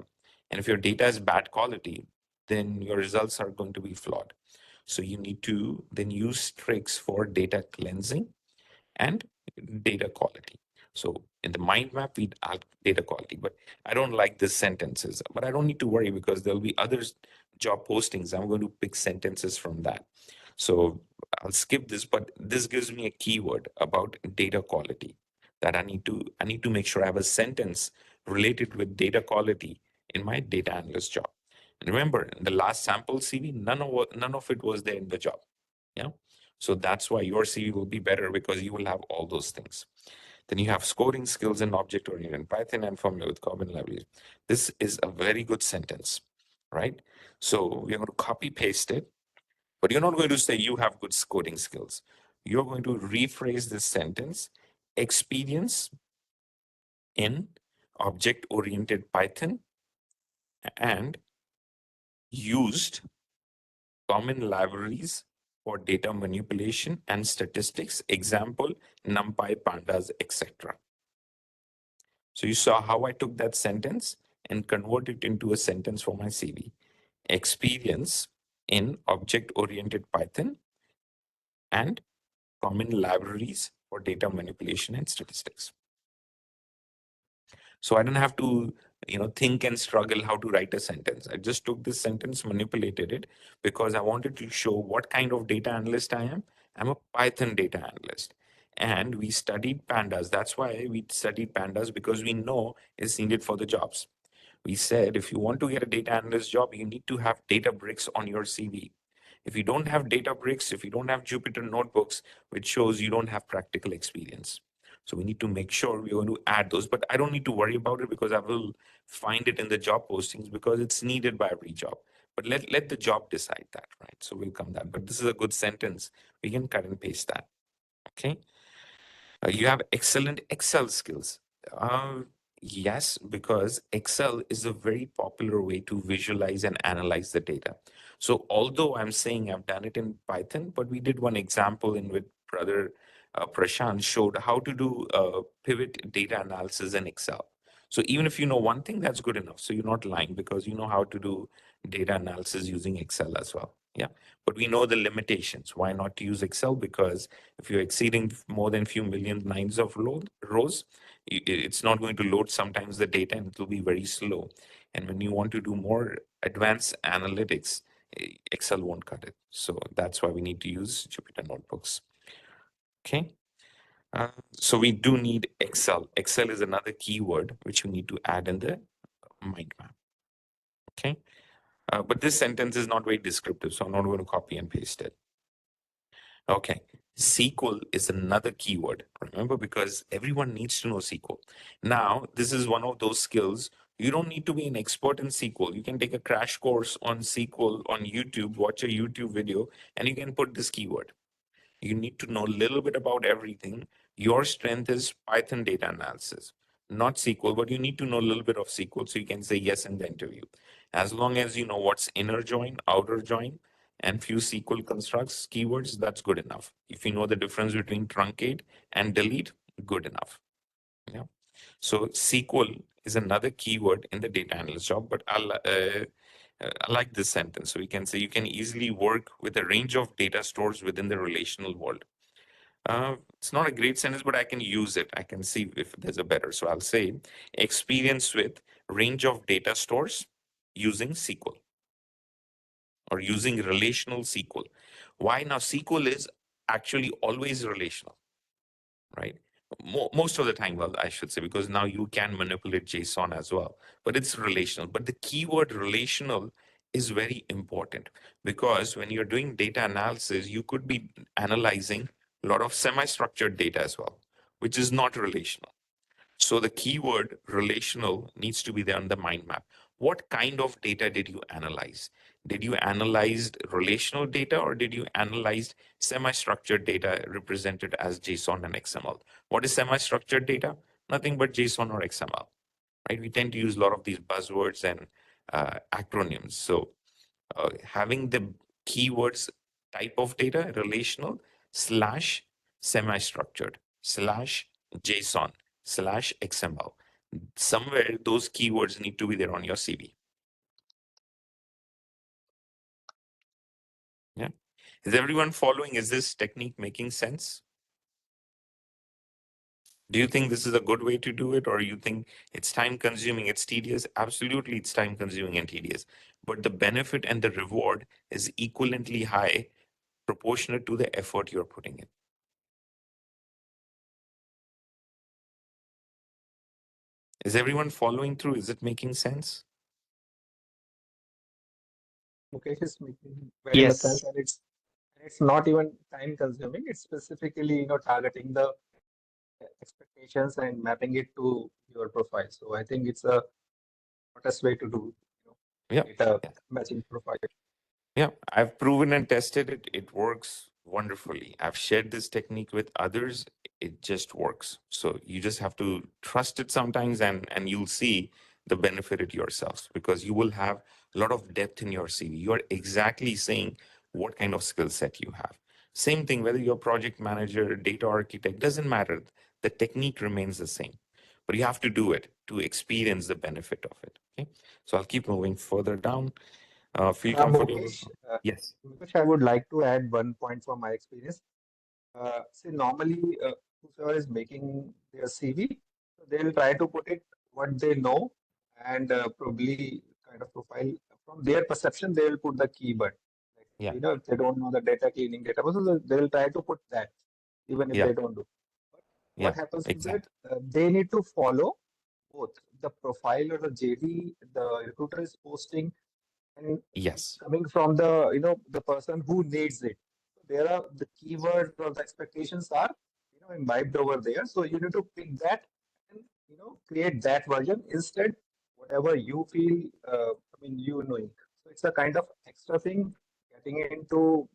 and if your data is bad quality, then your results are going to be flawed. So you need to then use tricks for data cleansing and data quality. So in the mind map, we add data quality, but I don't like these sentences, but I don't need to worry because there'll be other job postings. I'm going to pick sentences from that. So I'll skip this, but this gives me a keyword about data quality that I need to make sure I have a sentence related with data quality in my data analyst job. And remember, in the last sample CV, none of it was there in the job. Yeah. So that's why your CV will be better, because you will have all those things. Then you have scoring skills in object-oriented Python and familiar with Kotlin libraries. This is a very good sentence, right? So we're going to copy paste it, but you're not going to say you have good coding skills. You're going to rephrase this sentence: experience in object-oriented Python and used common libraries for data manipulation and statistics, example, NumPy, Pandas, etc. So you saw how I took that sentence and converted it into a sentence for my CV. Experience in object-oriented Python and common libraries for data manipulation and statistics. So I don't have to, think and struggle how to write a sentence. I just took this sentence, manipulated it, because I wanted to show what kind of data analyst I am. I'm a Python data analyst. And we studied pandas. That's why we studied pandas, because we know it's needed for the jobs. We said, if you want to get a data analyst job, you need to have Databricks on your CV. If you don't have Databricks, if you don't have Jupyter Notebooks, which shows you don't have practical experience. So we need to make sure we're going to add those, but I don't need to worry about it because I will find it in the job postings because it's needed by every job. But let the job decide that, right? So we'll come that. But this is a good sentence. We can cut and paste that. Okay. You have excellent Excel skills. Yes, because Excel is a very popular way to visualize and analyze the data. So although I'm saying I've done it in Python, but we did one example in with brother Prashant showed how to do pivot data analysis in Excel. So even if you know one thing, that's good enough. So you're not lying because you know how to do data analysis using Excel as well. Yeah, but we know the limitations. Why not use Excel? Because if you're exceeding more than few million lines of rows, it's not going to load sometimes the data and it will be very slow. And when you want to do more advanced analytics, Excel won't cut it. So that's why we need to use Jupyter Notebooks. Okay. So we do need Excel. Excel is another keyword which we need to add in the mind map. Okay. But this sentence is not very descriptive, so I'm not going to copy and paste it. Okay. SQL is another keyword, remember, because everyone needs to know SQL. Now, this is one of those skills. You don't need to be an expert in SQL. You can take a crash course on SQL on YouTube, watch a YouTube video, and you can put this keyword. You need to know a little bit about everything. Your strength is Python data analysis, not SQL, but you need to know a little bit of SQL so you can say yes in the interview. As long as you know what's inner join, outer join, and few SQL constructs, keywords, that's good enough. If you know the difference between truncate and delete, good enough. Yeah. So SQL is another keyword in the data analyst job, but I like this sentence. So we can say you can easily work with a range of data stores within the relational world. It's not a great sentence, but I can use it. I can see if there's a better. So I'll say experience with range of data stores using SQL or using relational SQL. Why? Now SQL is actually always relational, right? Most of the time, well, I should say, because now you can manipulate JSON as well, but it's relational. But the keyword relational is very important because when you're doing data analysis, you could be analyzing a lot of semi-structured data as well, which is not relational. So the keyword relational needs to be there on the mind map. What kind of data did you analyze? Did you analyze relational data or did you analyze semi-structured data represented as JSON and XML? What is semi-structured data? Nothing but JSON or XML, right? We tend to use a lot of these buzzwords and acronyms. So having the keywords type of data, relational slash semi-structured slash JSON slash XML. Somewhere those keywords need to be there on your CV. Yeah. Is everyone following? Is this technique making sense? Do you think this is a good way to do it, or you think it's time consuming, it's tedious? Absolutely, it's time consuming and tedious. But the benefit and the reward is equivalently high, proportionate to the effort you're putting in. Is everyone following through? Is it making sense? Mukesh is making very much Yes. sense, and it's not even time consuming. It's specifically, targeting the expectations and mapping it to your profile. So I think it's a shortest way to do, Yeah. data matching profile. Yeah, I've proven and tested it. It works wonderfully. I've shared this technique with others. It just works. So you just have to trust it sometimes and you'll see the benefit it yourselves because you will have a lot of depth in your CV. You are exactly saying what kind of skill set you have. Same thing, whether you're project manager, data architect, doesn't matter. The technique remains the same, but you have to do it to experience the benefit of it. Okay. So I'll keep moving further down. Feel comfortable. Mukesh, Yes. Mukesh, I would like to add one point from my experience. See, normally, whoever is making their CV, they'll try to put it what they know and probably kind of profile from their perception. They'll put the keyword. Like, Yeah. if they don't know the data cleaning data, so they'll try to put that, even if Yeah. they don't do. But what Yeah. happens is that Exactly. they need to follow both the profile or the JD the recruiter is posting and it's Yes. coming from the the person who needs it. There are the keywords or the expectations are imbibed over there. So you need to pick that and create that version instead whatever you feel. Knowing. So it's a kind of extra thing getting into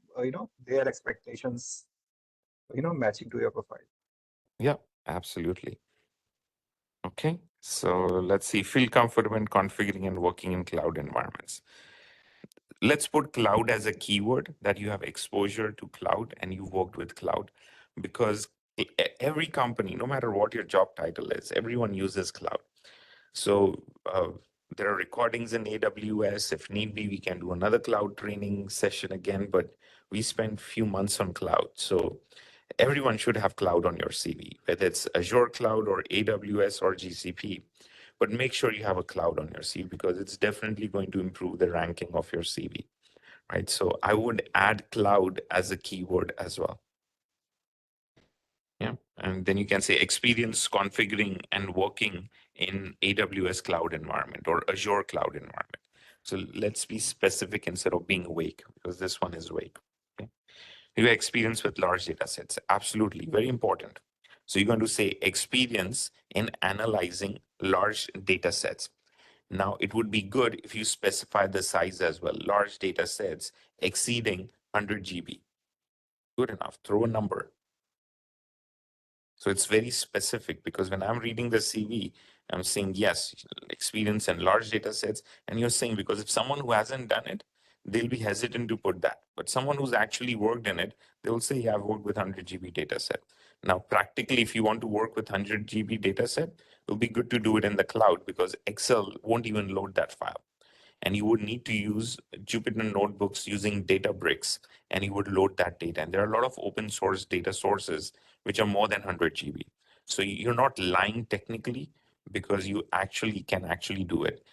their expectations. Matching to your profile. Yeah. Absolutely. Okay. So let's see. Feel comfortable in configuring and working in cloud environments. Let's put cloud as a keyword that you have exposure to cloud and you've worked with cloud because every company, no matter what your job title is, everyone uses cloud. So there are recordings in AWS. If need be, we can do another cloud training session again, but we spent few months on cloud. So everyone should have cloud on your CV, whether it's Azure Cloud or AWS or GCP. But make sure you have a cloud on your CV because it's definitely going to improve the ranking of your CV. right? So I would add cloud as a keyword as well. Yeah. And then you can say experience configuring and working in AWS cloud environment or Azure cloud environment. So let's be specific instead of being vague, because this one is vague. Okay. Your experience with large data sets, absolutely very important. So you're going to say experience in analyzing large data sets. Now, it would be good if you specify the size as well. Large data sets exceeding 100 GB. Good enough. Throw a number. So it's very specific, because when I'm reading the CV, I'm saying, yes, experience in large data sets. And you're saying, because if someone who hasn't done it, they'll be hesitant to put that. But someone who's actually worked in it, they will say, yeah, I've worked with 100 GB data set. Now, practically, if you want to work with 100 GB data set, it'll be good to do it in the cloud, because Excel won't even load that file. And you would need to use Jupyter notebooks using Databricks, and you would load that data. And there are a lot of open source data sources which are more than 100 GB. So you're not lying technically, because you actually can actually do it.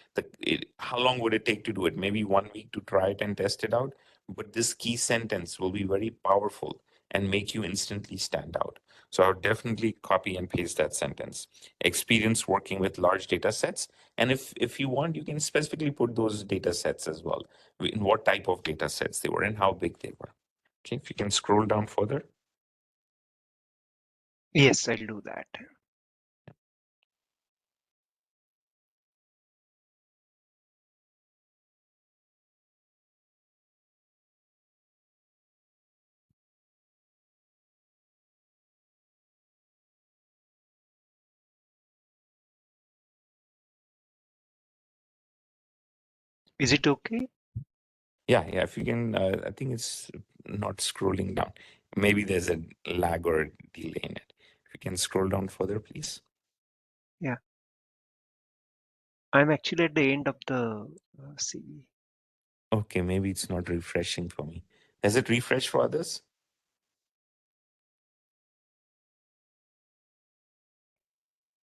How long would it take to do it? Maybe 1 week to try it and test it out. But this key sentence will be very powerful and make you instantly stand out. So I would definitely copy and paste that sentence. Experience working with large data sets. And if you want, you can specifically put those data sets as well, in what type of data sets they were and how big they were. Okay, if you can scroll down further. Yes, I'll do that. Is it okay? Yeah, if you can, I think it's not scrolling down. Maybe there's a lag or a delay in it. If you can scroll down further, please. Yeah. I'm actually at the end of the CV. Okay, maybe it's not refreshing for me. Has it refreshed for others?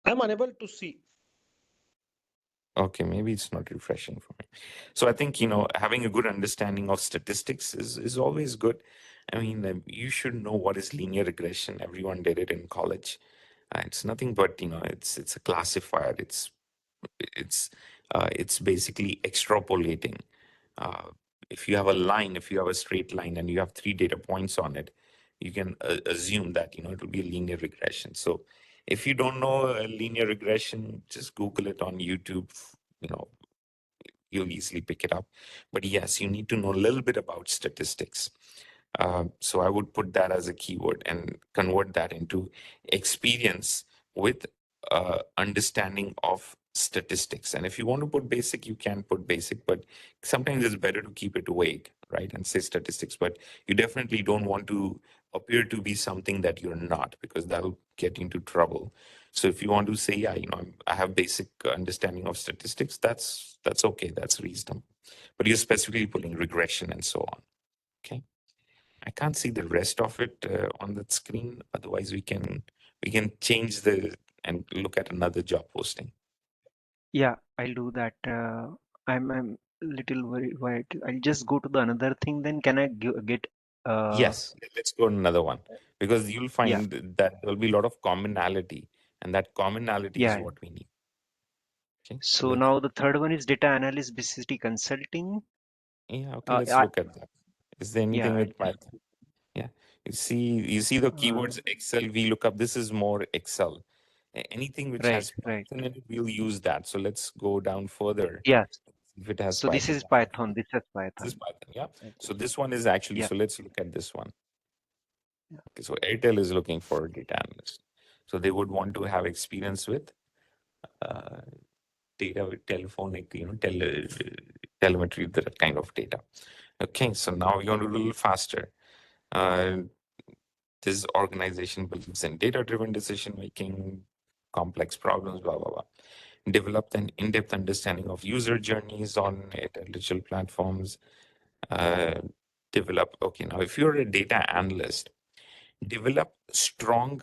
I'm unable to see. Okay, maybe it's not refreshing for me. So I think, having a good understanding of statistics is always good. I mean, you should know what is linear regression. Everyone did it in college. It's nothing but, it's a classifier. It's basically extrapolating. Uh, if you have a line, if you have a straight line and you have 3 data points on it, you can assume that, it will be a linear regression. So if you don't know a linear regression, just Google it on YouTube. You know, you'll easily pick it up. But yes, you need to know a little bit about statistics. So I would put that as a keyword and convert that into experience with understanding of statistics. And if you want to put basic, you can put basic, but sometimes it's better to keep it vague, right? And say statistics, but you definitely don't want to appear to be something that you're not, because that'll get into trouble. So if you want to say, yeah, I have basic understanding of statistics, that's okay, that's reasonable. But you're specifically putting regression and so on. Okay. I can't see the rest of it on that screen. Otherwise, we can change and look at another job posting. Yeah, I'll do that. I'm little worried. I'll just go to the another thing. Then can I get? Yes, let's go to another one, because you'll Yeah, find that there'll be a lot of commonality, and that commonality is yeah. what we need. Okay, so So now the third one is data analyst BCT consulting. okay, let's I, look at that. Is there anything yeah, I'll with just. Python? Yeah, you see the Uh, keywords Excel, VLOOKUP. This is more Excel. Anything which right, has right. Python in it, we'll use that. So let's go down further. Yes. If it has So this Python. is Python. This is This is Python. Python, yeah. Okay. So this one is actually, Yeah. so let's look at this one. Yeah. Okay, so Airtel is looking for a data analyst. So they would want to have experience with uh, data with telephonic, telemetry, that kind of data. Okay, so now we're going to do a little faster. Uh, this organization believes in data-driven decision making, complex problems, blah, blah, blah. Developed an in-depth understanding of user journeys on digital platforms. Okay, now if you're a data analyst, develop strong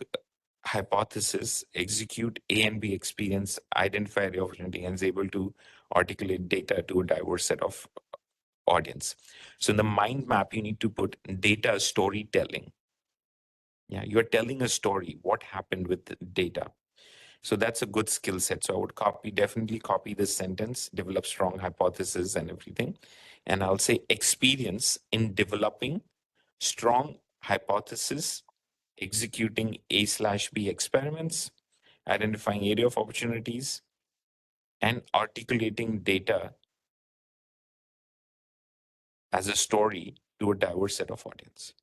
hypothesis, execute A and B experience, identify the opportunity, and is able to articulate data to a diverse set of audience. So in the mind map, you need to put data storytelling. Yeah, you're telling a story, what happened with the data. So that's a good skill set. So I would definitely copy this sentence, develop strong hypothesis and everything. And I'll say experience in developing strong hypothesis, executing A/B experiments, identifying area of opportunities, and articulating data as a story to a diverse set of audience.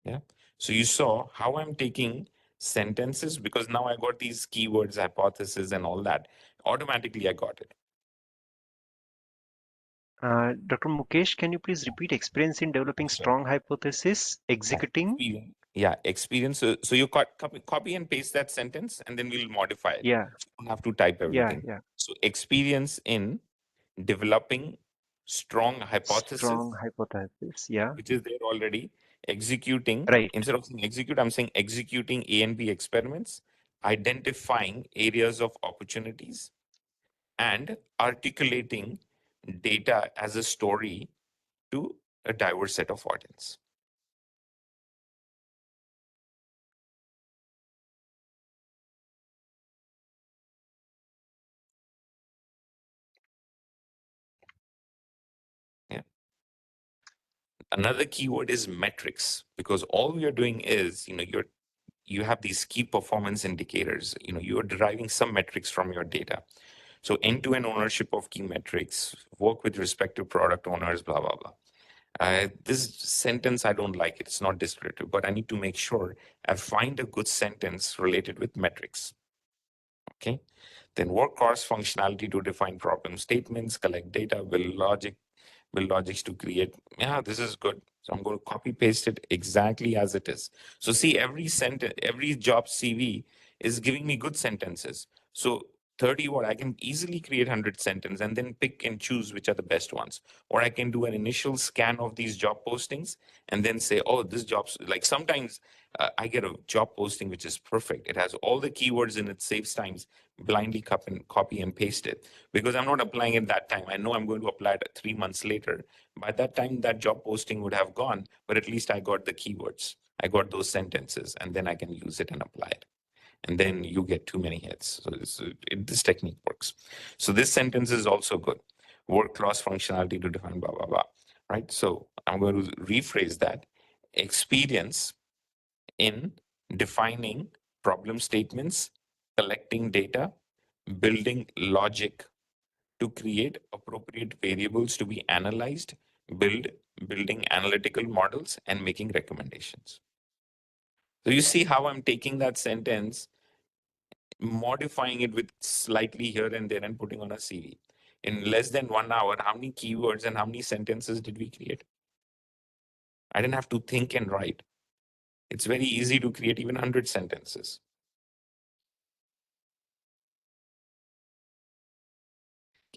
Yeah. So you saw how I'm taking sentences, because now I got these keywords, hypothesis, and all that. Automatically, I got it. Dr. Mukesh, can you please repeat experience in developing Sure. strong hypothesis, executing? Experience. So you copy and paste that sentence, and then we'll modify it. Yeah, You don't have to type everything. yeah. So experience in developing strong hypothesis, Strong hypothesis. Yeah, which is there already. Executing, right. instead of saying execute, I'm saying executing A and B experiments, identifying areas of opportunities, and articulating data as a story to a diverse set of audience. Yeah. Another keyword is metrics, because all we are doing is, you have these key performance indicators. You're deriving some metrics from your data. So end-to-end ownership of key metrics, work with respective product owners, blah, blah, blah. This sentence, I don't like it. It's not descriptive, but I need to make sure I find a good sentence related with metrics. Okay. Then work cross functionality to define problem statements, collect data, build logics to create. Yeah, this is good. So I'm going to copy paste it exactly as it is. So see, every sentence, every job CV is giving me good sentences. So 30 what I can easily create 100 sentences and then pick and choose which are the best ones. Or I can do an initial scan of these job postings and then say, oh, this job's like sometimes I get a job posting which is perfect. It has all the keywords and it saves times. Blindly copy and paste it, because I'm not applying it that time. I know I'm going to apply it 3 months later. By that time, that job posting would have gone, but at least I got the keywords. I got those sentences, and then I can use it and apply it. And then you get too many hits. So this technique works. So this sentence is also good. Work cross functionality to define blah, blah, blah. Right? So I'm going to rephrase that. Experience in defining problem statements, collecting data, building logic to create appropriate variables to be analyzed, building analytical models, and making recommendations. So you see how I'm taking that sentence, modifying it with slightly here and there, and putting on a CV. In less than 1 hour, how many keywords and how many sentences did we create? I didn't have to think and write. It's very easy to create even 100 sentences.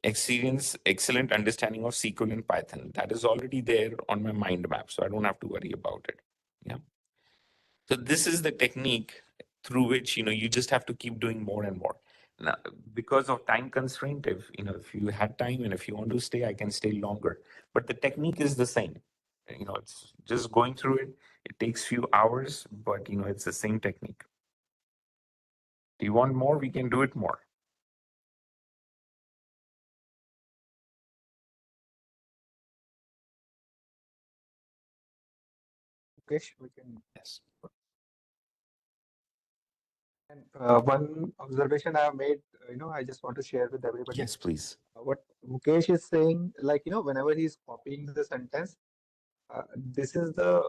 Excellent understanding of SQL and Python. That is already there on my mind map, so I don't have to worry about it. Yeah. So this is the technique through which you just have to keep doing more and more. Now, because of time constraint, if you had time and if you want to stay, I can stay longer. But the technique is the same. It's just going through it. It takes few hours, but it's the same technique. Do you want more? We can do it more. Mukesh, we can. Yes. And one observation I have made, I just want to share with everybody. Yes, please. What Mukesh is saying, whenever he's copying the sentence, this is the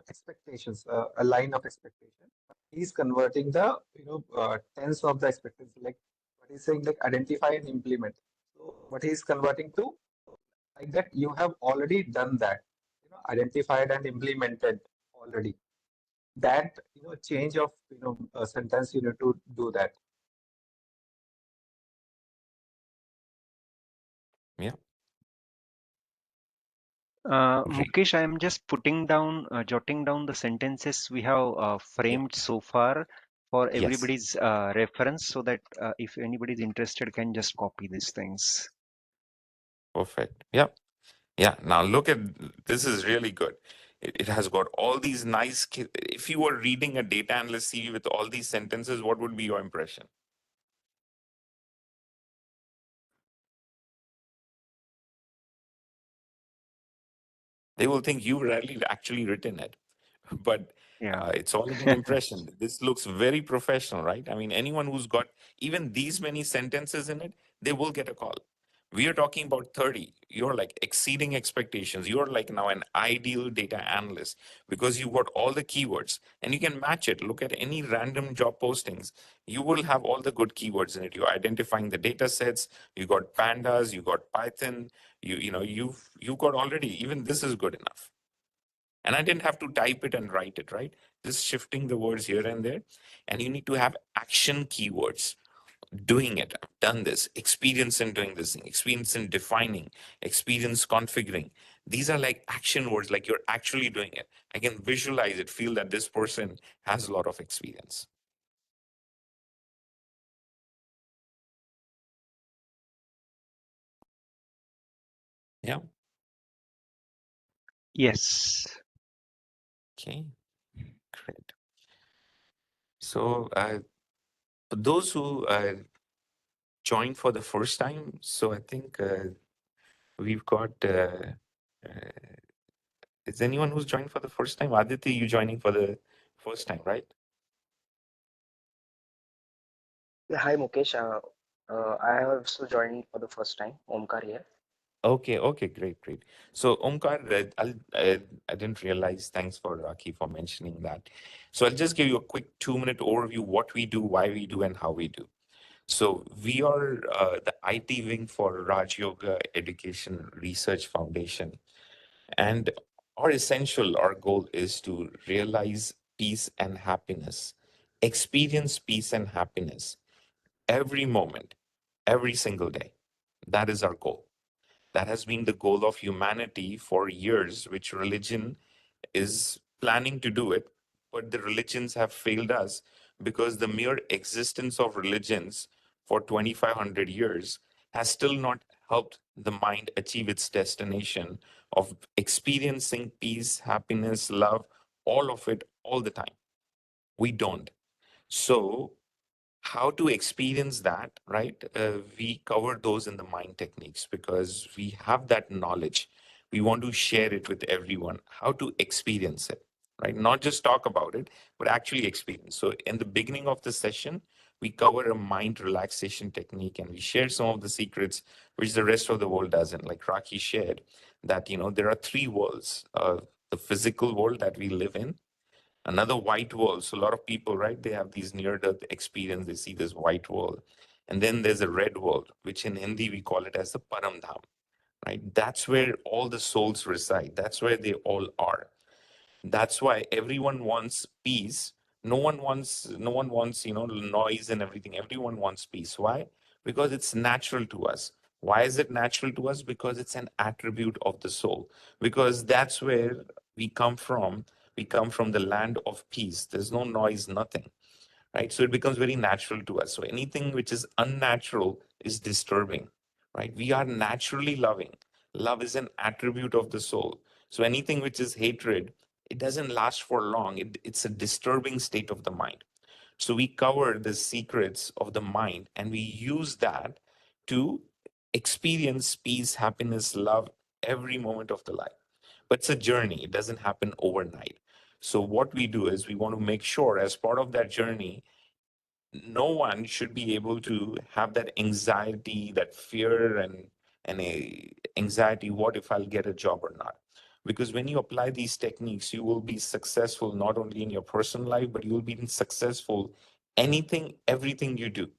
expectations, a line of expectation. He's converting the tense of the expectation, like what he's saying, like identify and implement. So what he's converting to, like that you have already done that, identified and implemented already. That change of a sentence, you need to do that. Yeah. Mukesh, I am just putting down, jotting down the sentences we have framed so far for Yes. everybody's reference, so that if anybody is interested can just copy these things. Perfect. Yeah. Yeah. Now look at this is really good. It has got all these nice. If you were reading a data analyst CV with all these sentences, what would be your impression? They will think you've actually written it. But Yeah. it's all in an impression. This looks very professional, right? I mean, anyone who's got even these many sentences in it, they will get a call. We are talking about 30. You're like exceeding expectations. You're like now an ideal data analyst because you've got all the keywords and you can match it. Look at any random job postings. You will have all the good keywords in it. You're identifying the data sets. You got pandas, you got Python, you've got already, even this is good enough. And I didn't have to type it and write it, right? Just shifting the words here and there. And you need to have action keywords. Doing it, I've done this, experience in doing this thing, experience in defining, experience configuring. These are like action words, like you're actually doing it. I can visualize it, feel that this person has a lot of experience. Yeah. Yes. Okay. Great. So for those who joined for the first time, so I think we've got. Is anyone who's joined for the first time? Aditi, you joining for the first time, right? Yeah, hi Mukesh. I have also joined for the first time. Omkar here. Okay, okay, great. So Omkar, I didn't realize. Thanks for Raki for mentioning that. So I'll just give you a quick 2-minute overview: what we do, why we do, and how we do. So we are the IT wing for Raj Yoga Education Research Foundation, and our goal is to realize peace and happiness, experience peace and happiness every moment, every single day. That is our goal. That has been the goal of humanity for years, which religion is planning to do it, but the religions have failed us because the mere existence of religions for 2,500 years has still not helped the mind achieve its destination of experiencing peace, happiness, love, all of it, all the time. We don't. So how to experience that, right? We cover those in the mind techniques because we have that knowledge. We want to share it with everyone, how to experience it, right? Not just talk about it, but actually experience. So in the beginning of the session, we cover a mind relaxation technique and we share some of the secrets which the rest of the world doesn't. Like Raki shared that, there are three worlds, the physical world that we live in, another white wall. So a lot of people, right, they have these near-death experience. They see this white wall. And then there's a red wall, which in Hindi we call it as the Paramdham, right? That's where all the souls reside. That's where they all are. That's why everyone wants peace. No one wants, noise and everything. Everyone wants peace. Why? Because it's natural to us. Why is it natural to us? Because it's an attribute of the soul. Because that's where we come from. We come from the land of peace. There's no noise, nothing, right? So it becomes very natural to us. So anything which is unnatural is disturbing, right? We are naturally loving. Love is an attribute of the soul. So anything which is hatred, it doesn't last for long. It's a disturbing state of the mind. So we cover the secrets of the mind and we use that to experience peace, happiness, love every moment of the life. But it's a journey, it doesn't happen overnight. So what we do is we want to make sure as part of that journey, no one should be able to have that anxiety, that fear and a anxiety, what if I'll get a job or not? Because when you apply these techniques, you will be successful not only in your personal life, but you will be successful anything, everything you do,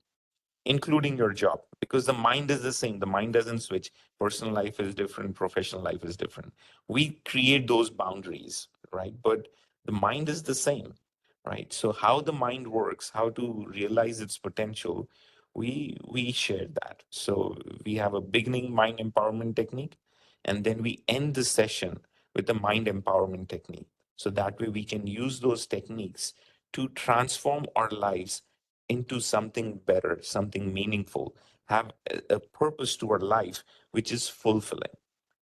including your job, because the mind is the same. The mind doesn't switch. Personal life is different, professional life is different. We create those boundaries, right? But the mind is the same, right? So how the mind works, how to realize its potential, we share that. So we have a beginning mind empowerment technique, and then we end the session with the mind empowerment technique. So that way we can use those techniques to transform our lives into something better, something meaningful, have a purpose to our life, which is fulfilling.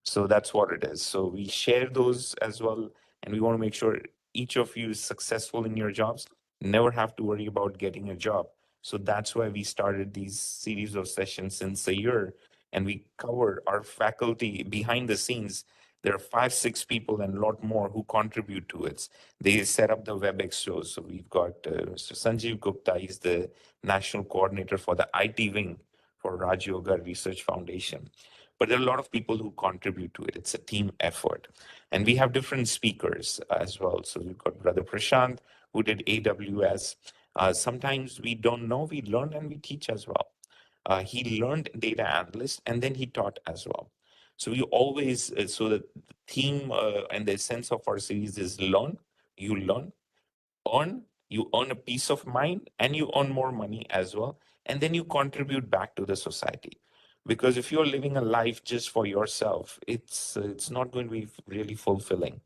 So that's what it is. So we share those as well, and we want to make sure each of you is successful in your jobs, never have to worry about getting a job. So that's why we started these series of sessions since a year, and we cover our faculty behind the scenes. There are 5, 6 people and a lot more who contribute to it. They set up the WebEx shows. So we've got Mr. Sanjeev Gupta. He's the national coordinator for the IT wing for Raj Yoga Research Foundation. But there are a lot of people who contribute to it. It's a team effort. And we have different speakers as well. So we've got Brother Prashant, who did AWS. Sometimes we don't know, we learn and we teach as well. He learned data analyst and then he taught as well. So we always, so the theme and the essence of our series is learn, you learn, you earn a peace of mind, and you earn more money as well. And then you contribute back to the society. Because if you're living a life just for yourself, it's not going to be really fulfilling,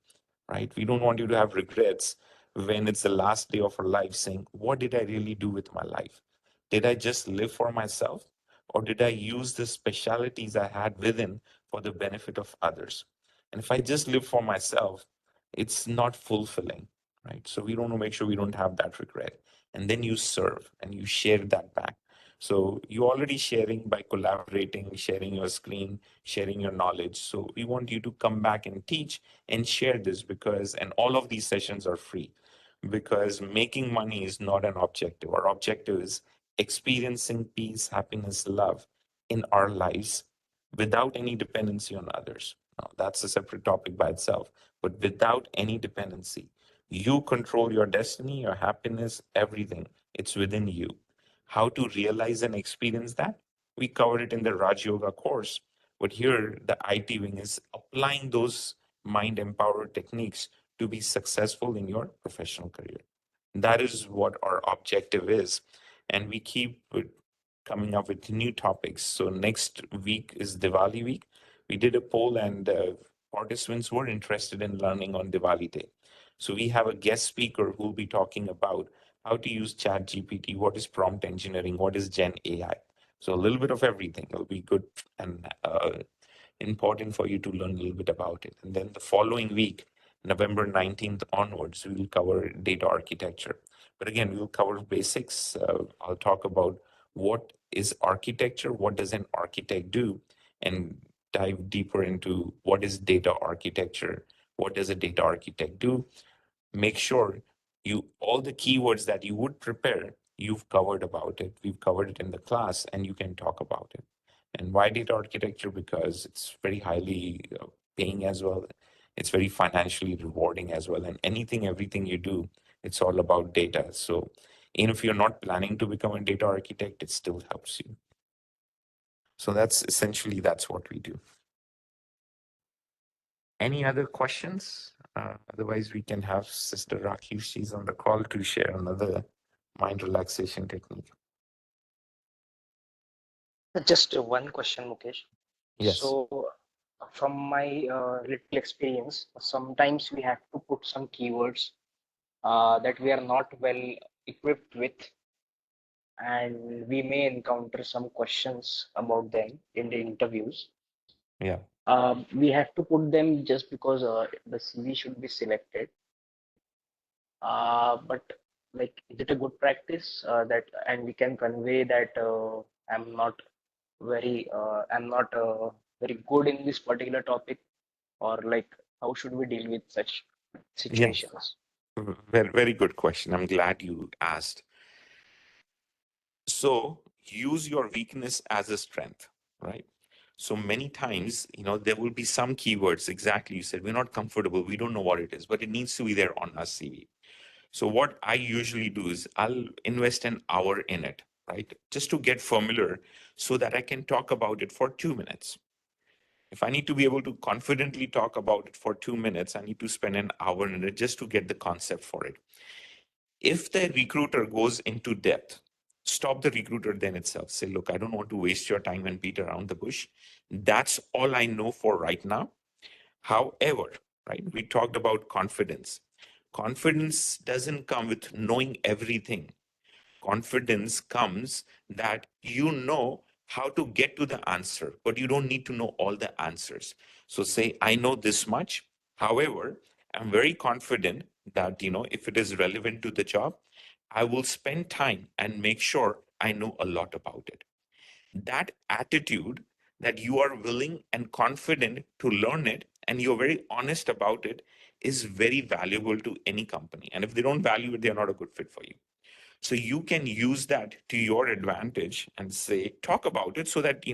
right? We don't want you to have regrets when it's the last day of our life saying, what did I really do with my life? Did I just live for myself? Or did I use the specialities I had within for the benefit of others? And if I just live for myself, it's not fulfilling, right? So we want to make sure we don't have that regret. And then you serve and you share that back. So you're already sharing by collaborating, sharing your screen, sharing your knowledge. So we want you to come back and teach and share this because, and all of these sessions are free because making money is not an objective. Our objective is experiencing peace, happiness, love in our lives without any dependency on others. Now, that's a separate topic by itself, but without any dependency. You control your destiny, your happiness, everything. It's within you. How to realize and experience that? We covered it in the Raj Yoga course, but here the IT wing is applying those mind empower techniques to be successful in your professional career. That is what our objective is. And we keep coming up with new topics. So next week is Diwali week. We did a poll and participants were interested in learning on Diwali Day. So we have a guest speaker who will be talking about how to use Chat GPT, what is prompt engineering, what is Gen AI. So a little bit of everything. It'll be good and important for you to learn a little bit about it. And then the following week, November 19th onwards, we will cover data architecture. But again, we'll cover basics. I'll talk about what is architecture, what does an architect do, and dive deeper into what is data architecture, what does a data architect do. Make sure all the keywords that you would prepare, you've covered about it. We've covered it in the class and you can talk about it. And why data architecture? Because it's very highly paying as well. It's very financially rewarding as well. And everything you do, it's all about data. So even if you're not planning to become a data architect, it still helps you. So that's what we do. Any other questions? Otherwise, we can have Sister Rakhi. She's on the call to share another mind relaxation technique. Just one question, Mukesh. Yes. So, from my little experience, sometimes we have to put some keywords that we are not well equipped with, and we may encounter some questions about them in the interviews. Yeah. We have to put them just because the CV should be selected. But like, is it a good practice that, and we can convey that I'm not very good in this particular topic, or like, how should we deal with such situations? Very, very good question. I'm glad you asked. So use your weakness as a strength, right? So many times, there will be some keywords, exactly you said, we're not comfortable, we don't know what it is, but it needs to be there on our CV. So what I usually do is I'll invest an hour in it, right? Just to get familiar so that I can talk about it for 2 minutes. If I need to be able to confidently talk about it for 2 minutes, I need to spend an hour in it just to get the concept for it. If the recruiter goes into depth, stop the recruiter then itself. Say, look, I don't want to waste your time and beat around the bush. That's all I know for right now. However, right, we talked about confidence. Confidence doesn't come with knowing everything. Confidence comes that you know how to get to the answer, but you don't need to know all the answers. So say, I know this much. However, I'm very confident that, if it is relevant to the job, I will spend time and make sure I know a lot about it. That attitude, that you are willing and confident to learn it and you're very honest about it, is very valuable to any company. And if they don't value it, they're not a good fit for you. So you can use that to your advantage and say, talk about it so that,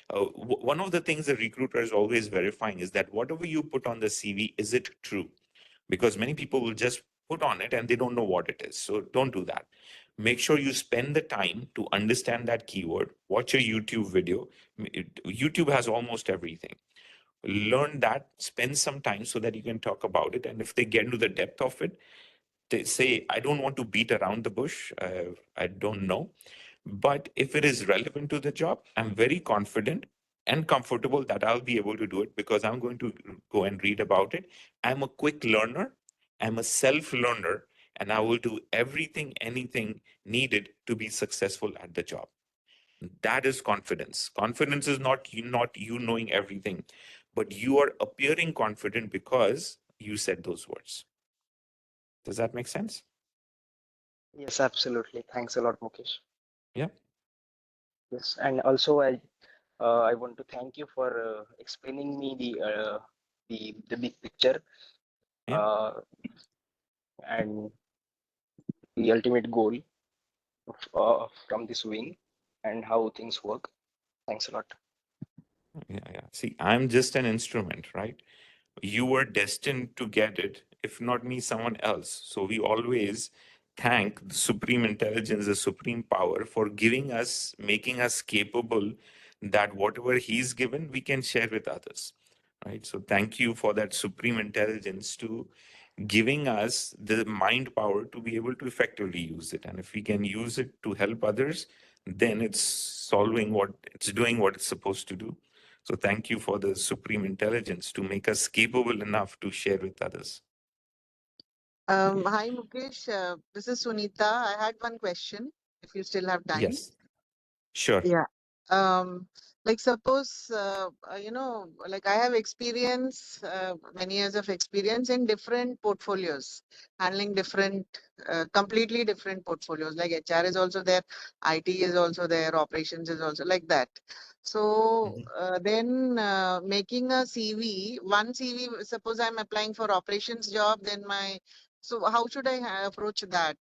one of the things the recruiter is always verifying is that whatever you put on the CV, is it true? Because many people will just put on it and they don't know what it is. So don't do that. Make sure you spend the time to understand that keyword, watch a YouTube video. YouTube has almost everything. Learn that, spend some time so that you can talk about it. And if they get into the depth of it, they say, I don't want to beat around the bush. I don't know. But if it is relevant to the job, I'm very confident and comfortable that I'll be able to do it because I'm going to go and read about it. I'm a quick learner. I'm a self learner, and I will do everything, anything needed to be successful at the job. That is confidence. Confidence is not you knowing everything, but you are appearing confident because you said those words. Does that make sense? Yes, absolutely. Thanks a lot, Mukesh. Yeah. Yes, and also I want to thank you for explaining me the big picture Yeah. and the ultimate goal from this wing and how things work. Thanks a lot. Yeah. See, I'm just an instrument, right? You were destined to get it, if not me, someone else. So we always thank the supreme intelligence, the supreme power, for giving us, making us capable that whatever he's given, we can share with others. Right. So thank you for that supreme intelligence to giving us the mind power to be able to effectively use it. And if we can use it to help others, then it's doing what it's supposed to do. So thank you for the supreme intelligence to make us capable enough to share with others. Hi, Mukesh. This is Sunita. I had one question, if you still have time. Yes, sure. Yeah. Like suppose, like I have experience, many years of experience in different portfolios, handling different, completely different portfolios. Like HR is also there, IT is also there, operations is also like that. So then making a CV, one CV, suppose I'm applying for operations job, then so how should I approach that,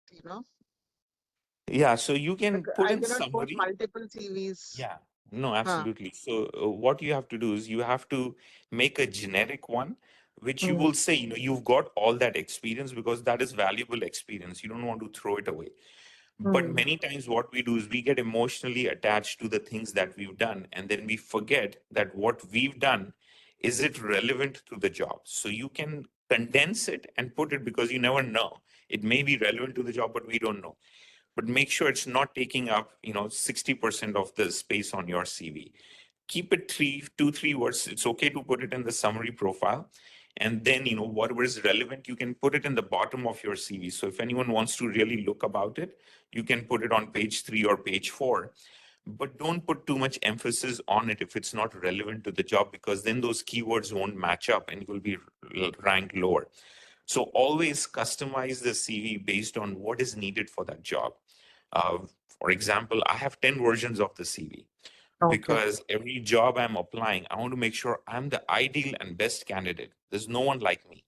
Yeah, so you can Like put I in cannot post summary. multiple CVs. Yeah, no, Huh. absolutely. So what you have to do is you have to make a generic one, which you Hmm. will say, you've got all that experience because that is valuable experience. You don't want to throw it away. But Hmm. many times what we do is we get emotionally attached to the things that we've done, and then we forget that what we've done, is it relevant to the job? So you can condense it and put it because you never know. It may be relevant to the job, but we don't know. But make sure it's not taking up 60% of the space on your CV. Keep it 3 words. It's okay to put it in the summary profile, and then whatever is relevant, you can put it in the bottom of your CV. So if anyone wants to really look about it, you can put it on page 3 or page 4, but don't put too much emphasis on it if it's not relevant to the job, because then those keywords won't match up and you will be ranked lower. So always customize the CV based on what is needed for that job. uh, for example, I have 10 versions of the CV Okay. because every job I'm applying, I want to make sure I'm the ideal and best candidate. There's no one like me.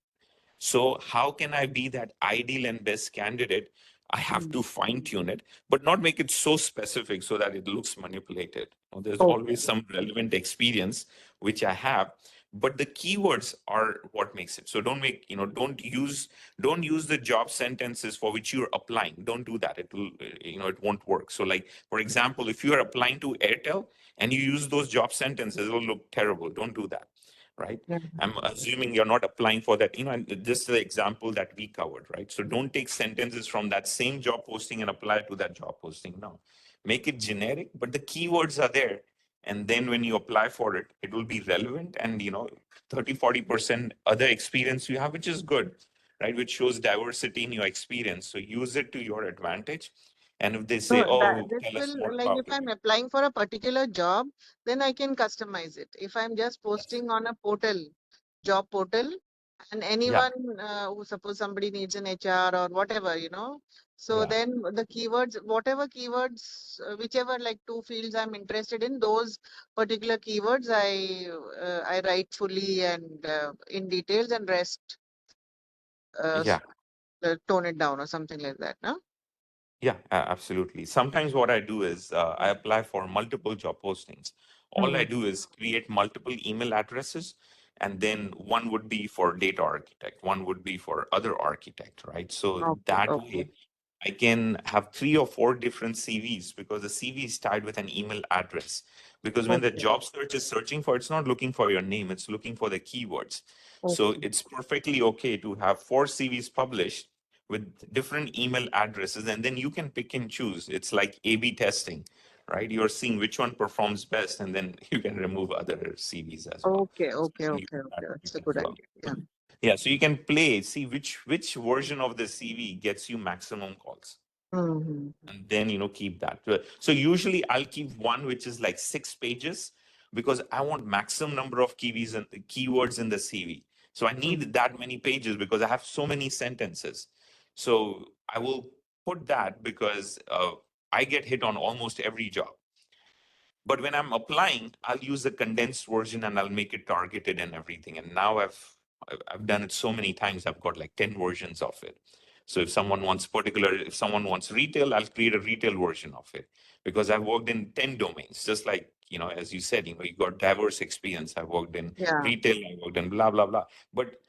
So how can I be that ideal and best candidate? I have Hmm. to fine tune it, but not make it so specific so that it looks manipulated. There's Okay. always some relevant experience which I have, but the keywords are what makes it. So don't use the job sentences for which you're applying. Don't do that. It won't work. So like, for example, if you are applying to Airtel and you use those job sentences, it will look terrible. Don't do that, right? Yeah. I'm assuming you're not applying for that, and this is the example that we covered, right? So don't take sentences from that same job posting and apply it to that job posting. No, make it generic, but the keywords are there. And then when you apply for it, it will be relevant and, 30, 40% other experience you have, which is good. right? Which shows diversity in your experience. So use it to your advantage. And if they So say, that oh, this tell us will, more like, if about I'm it. applying for a particular job, then I can customize it. If I'm just Yes. posting on a portal, job portal, and Yeah. anyone who suppose somebody needs an HR or whatever, so Yeah. then the keywords, whatever keywords, whichever like two fields I'm interested in, those particular keywords I write fully and in details, and rest Yeah. tone it down or something like that, no? Yeah, absolutely. Sometimes what I do is I apply for multiple job postings. All I Hmm. do is create multiple email addresses, and then one would be for data architect, one would be for other architect, right? So Okay, that okay. way I can have 3 or 4 different CVs because the CV is tied with an email address. Because when the Okay, job search is searching for, it's not looking for your name, it's looking for the keywords. So okay. it's perfectly okay to have 4 CVs published with different email addresses, and then you can pick and choose. It's like A/B testing, right? You're seeing which one performs best, and then you can remove other CVs as well. Okay, So okay, you can okay, use that okay. That's a as good well. idea. Yeah. Yeah, so you can play, see which version of the CV gets you maximum calls, Mm-hmm. and then keep that. So usually I'll keep one which is like 6 pages because I want maximum number of keywords in the CV. So I need that many pages because I have so many sentences. So I will put that because I get hit on almost every job. But when I'm applying, I'll use the condensed version and I'll make it targeted and everything. And now I've done it so many times. I've got like 10 versions of it. So if someone wants retail, I'll create a retail version of it because I've worked in 10 domains, just like, as you said, you got diverse experience. I worked in Yeah, retail, I worked in blah, blah, blah. But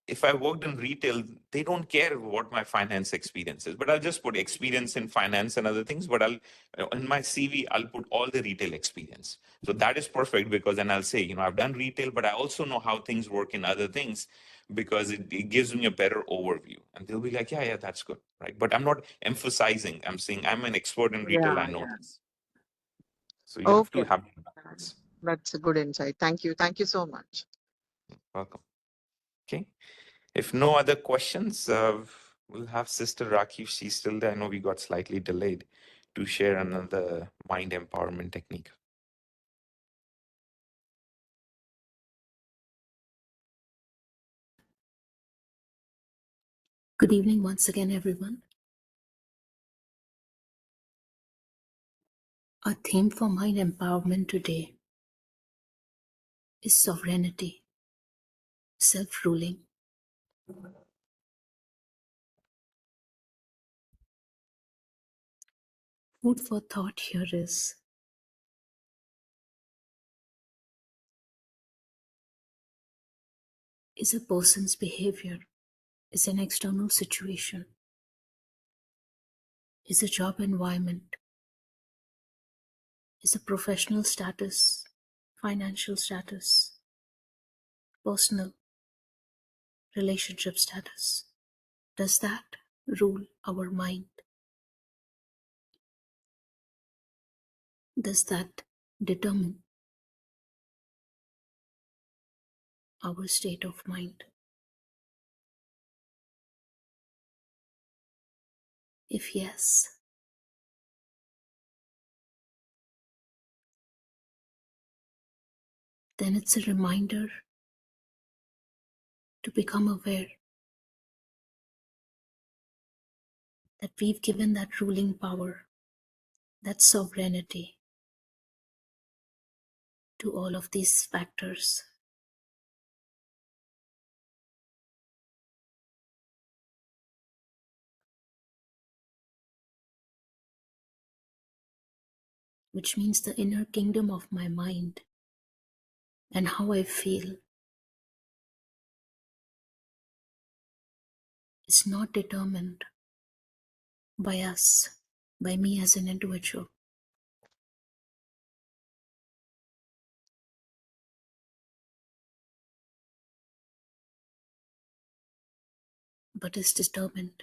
if I worked in retail, they don't care what my finance experience is, but I'll just put experience in finance and other things. But in my CV, I'll put all the retail experience. So that is perfect because then I'll say, I've done retail, but I also know how things work in other things because it gives me a better overview. And they'll be like, yeah, that's good, right? But I'm not emphasizing, I'm saying I'm an expert in retail, yeah, I know yeah. this. So you have to Okay. have balance. That's a good insight. Thank you. Thank you so much. Welcome. Okay. If no other questions, we'll have Sister Rakhi, if she's still there. I know we got slightly delayed to share another mind empowerment technique. Good evening once again, everyone. Our theme for mind empowerment today is sovereignty, self-ruling. Food for thought here is a person's behavior, is an external situation, is a job environment, is a professional status, financial status, personal relationship status. Does that rule our mind? Does that determine our state of mind? If yes, then it's a reminder to become aware that we've given that ruling power, that sovereignty to all of these factors. Which means the inner kingdom of my mind and how I feel is not determined by us, by me as an individual, but is determined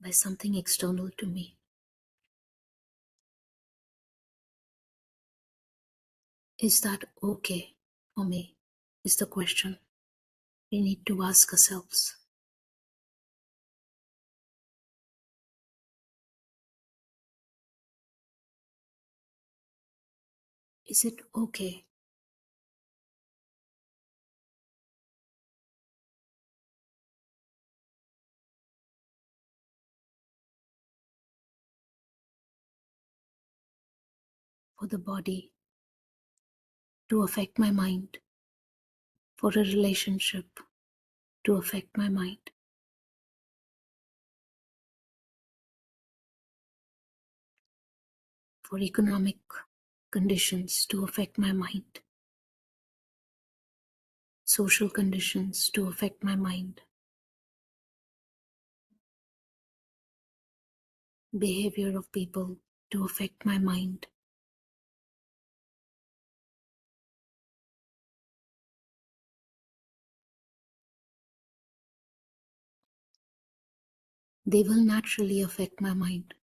by something external to me. Is that okay for me? Is the question. we need to ask ourselves, is it okay for the body to affect my mind, for a relationship to affect my mind, for economic conditions to affect my mind, social conditions to affect my mind, behavior of people to affect my mind? They will naturally affect my mind.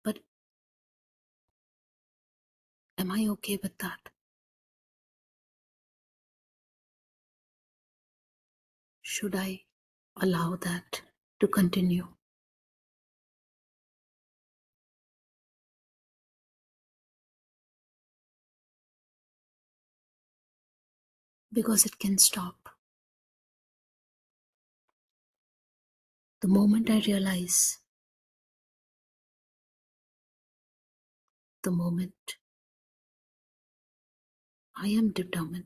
But am I okay with that? Should I allow that to continue? Because it can stop. The moment I realize, the moment I am determined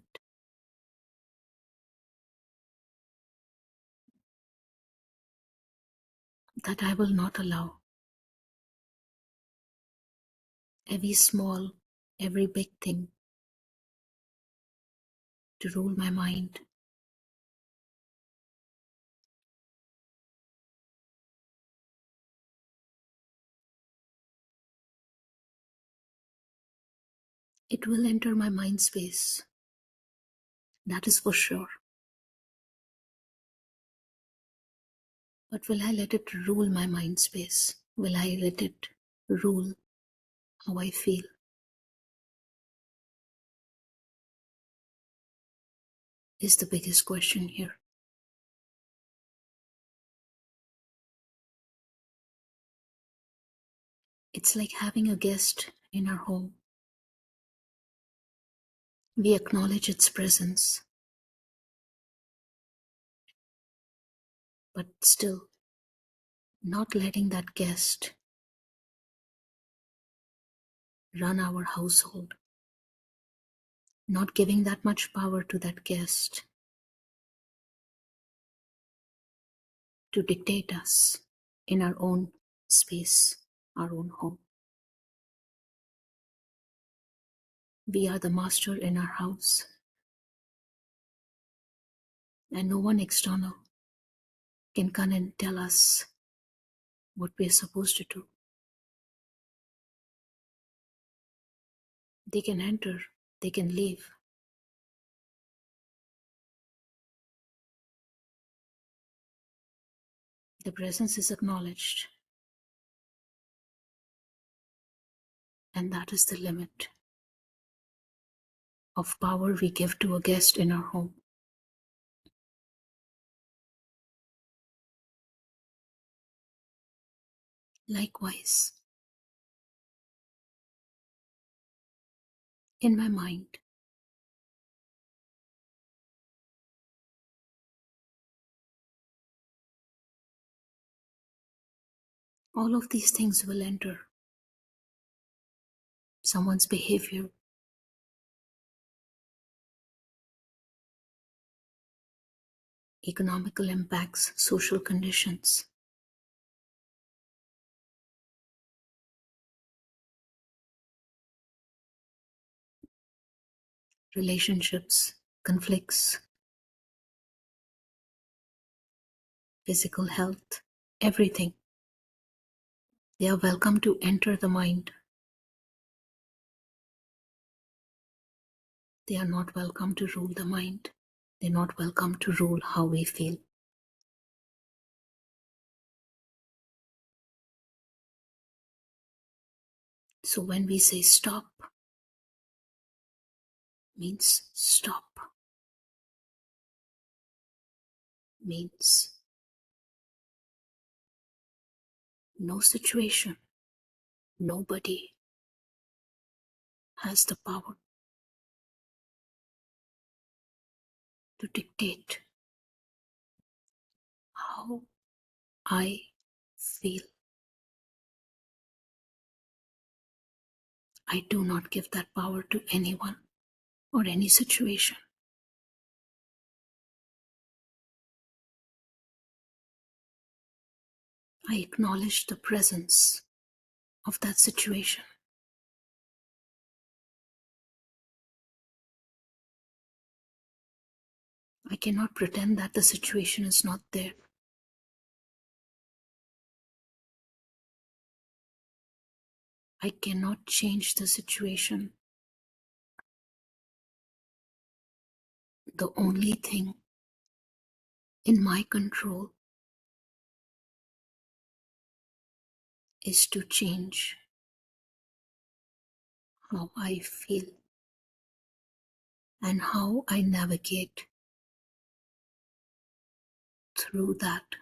that I will not allow every small, every big thing to rule my mind, it will enter my mind space. That is for sure. But will I let it rule my mind space? Will I let it rule how I feel? Is the biggest question here. It's like having a guest in our home. We acknowledge its presence, but still not letting that guest run our household, not giving that much power to that guest to dictate us in our own space, our own home. We are the master in our house, and no one external can come and tell us what we are supposed to do. They can enter, they can leave. The presence is acknowledged, and that is the limit of power we give to a guest in our home. Likewise, in my mind, all of these things will enter. Someone's behavior, economical impacts, social conditions, relationships, conflicts, physical health, everything. They are welcome to enter the mind. They are not welcome to rule the mind. They're not welcome to rule how we feel. So when we say stop, means stop, means no situation, nobody has the power to dictate how I feel. I do not give that power to anyone or any situation. I acknowledge the presence of that situation. I cannot pretend that the situation is not there. I cannot change the situation. The only thing in my control is to change how I feel and how I navigate through that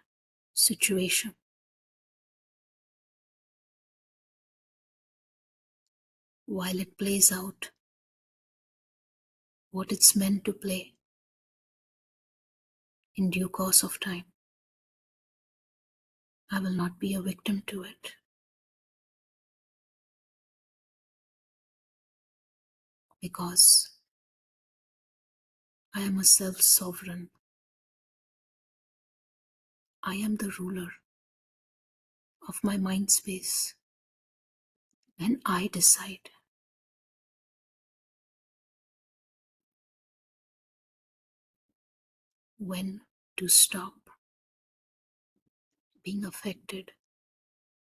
situation. While it plays out what it's meant to play in due course of time, I will not be a victim to it. Because I am a self-sovereign. I am the ruler of my mind space, and I decide when to stop being affected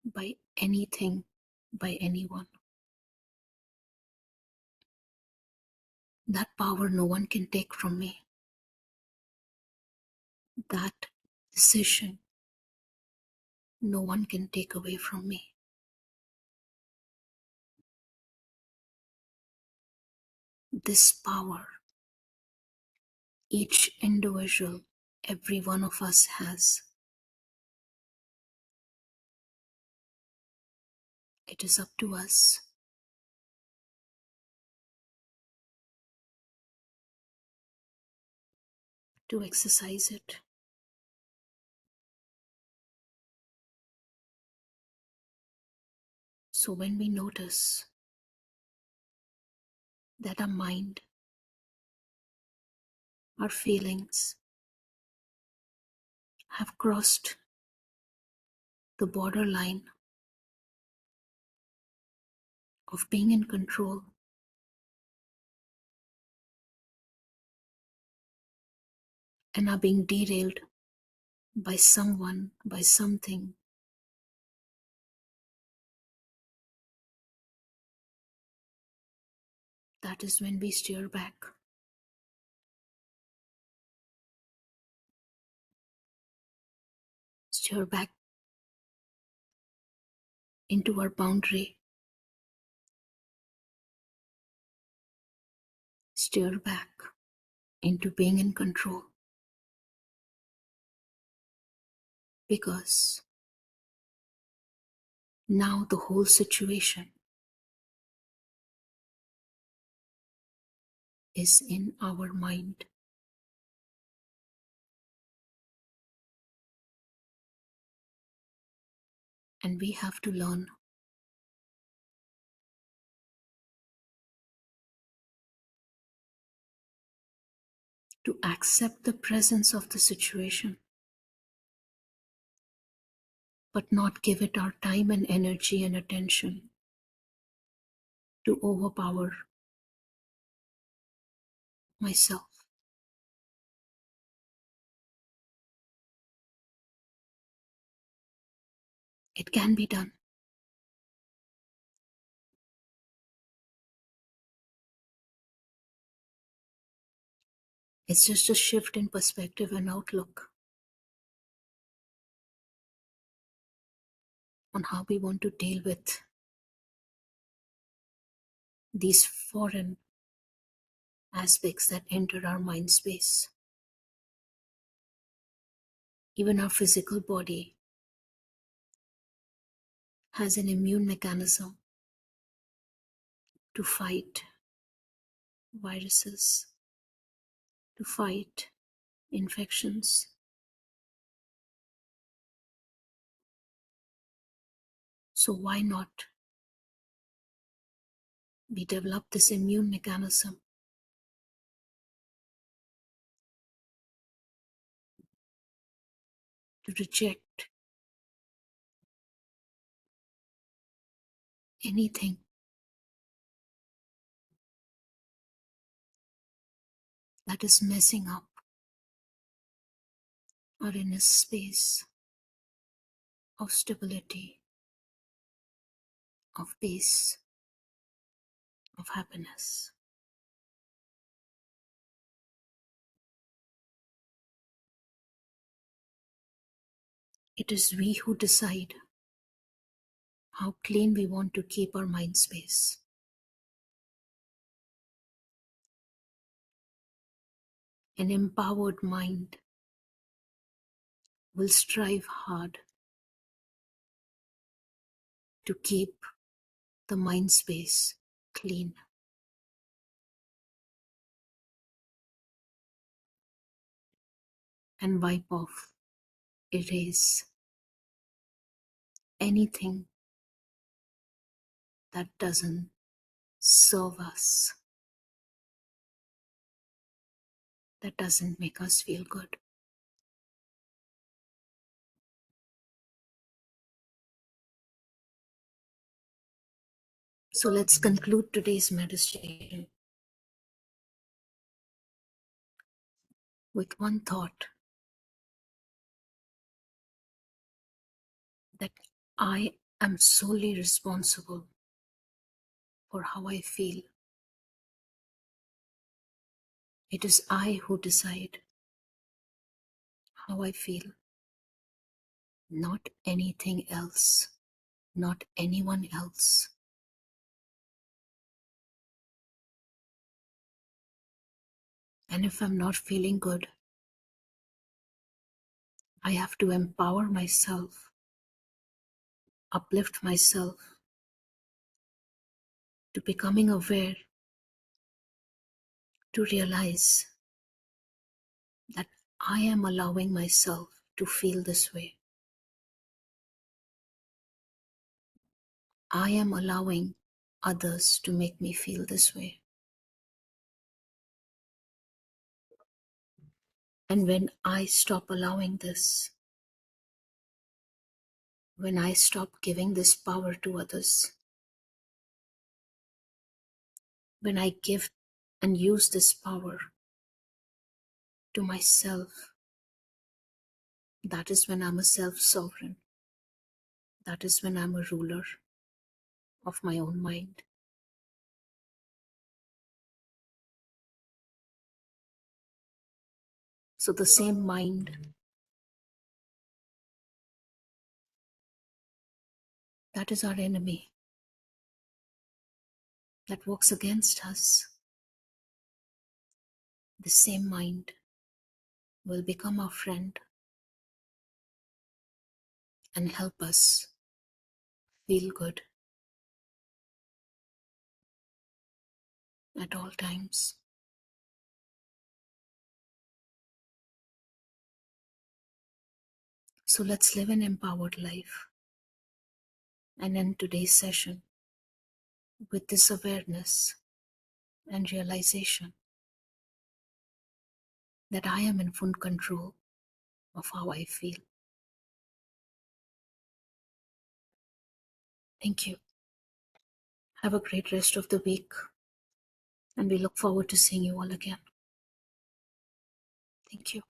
by anything, by anyone. That power no one can take from me. That decision no one can take away from me. This power, each individual, every one of us has. It is up to us to exercise it. So when we notice that our mind, our feelings have crossed the borderline of being in control, and are being derailed by someone, by something, that is when we steer back. Steer back into our boundary. Steer back into being in control. Because now the whole situation is in our mind. And we have to learn to accept the presence of the situation, but not give it our time and energy and attention to overpower myself. It can be done. It's just a shift in perspective and outlook on how we want to deal with these foreign aspects that enter our mind space. Even our physical body has an immune mechanism to fight viruses, to fight infections. So why not we develop this immune mechanism to reject anything that is messing up our inner space of stability, of peace, of happiness. It is we who decide how clean we want to keep our mind space. An empowered mind will strive hard to keep the mind space clean. And wipe off, erase anything that doesn't serve us, that doesn't make us feel good. So let's conclude today's meditation with one thought, that I am solely responsible for how I feel. It is I who decide how I feel, not anything else, not anyone else. And if I'm not feeling good, I have to empower myself, uplift myself to becoming aware, to realize that I am allowing myself to feel this way. I am allowing others to make me feel this way. And when I stop allowing this, when I stop giving this power to others, when I give and use this power to myself, that is when I'm a self-sovereign. That is when I'm a ruler of my own mind. So the same mind that is our enemy, that works against us, the same mind will become our friend and help us feel good at all times. So let's live an empowered life and end today's session with this awareness and realization that I am in full control of how I feel. Thank you. Have a great rest of the week, and we look forward to seeing you all again. Thank you.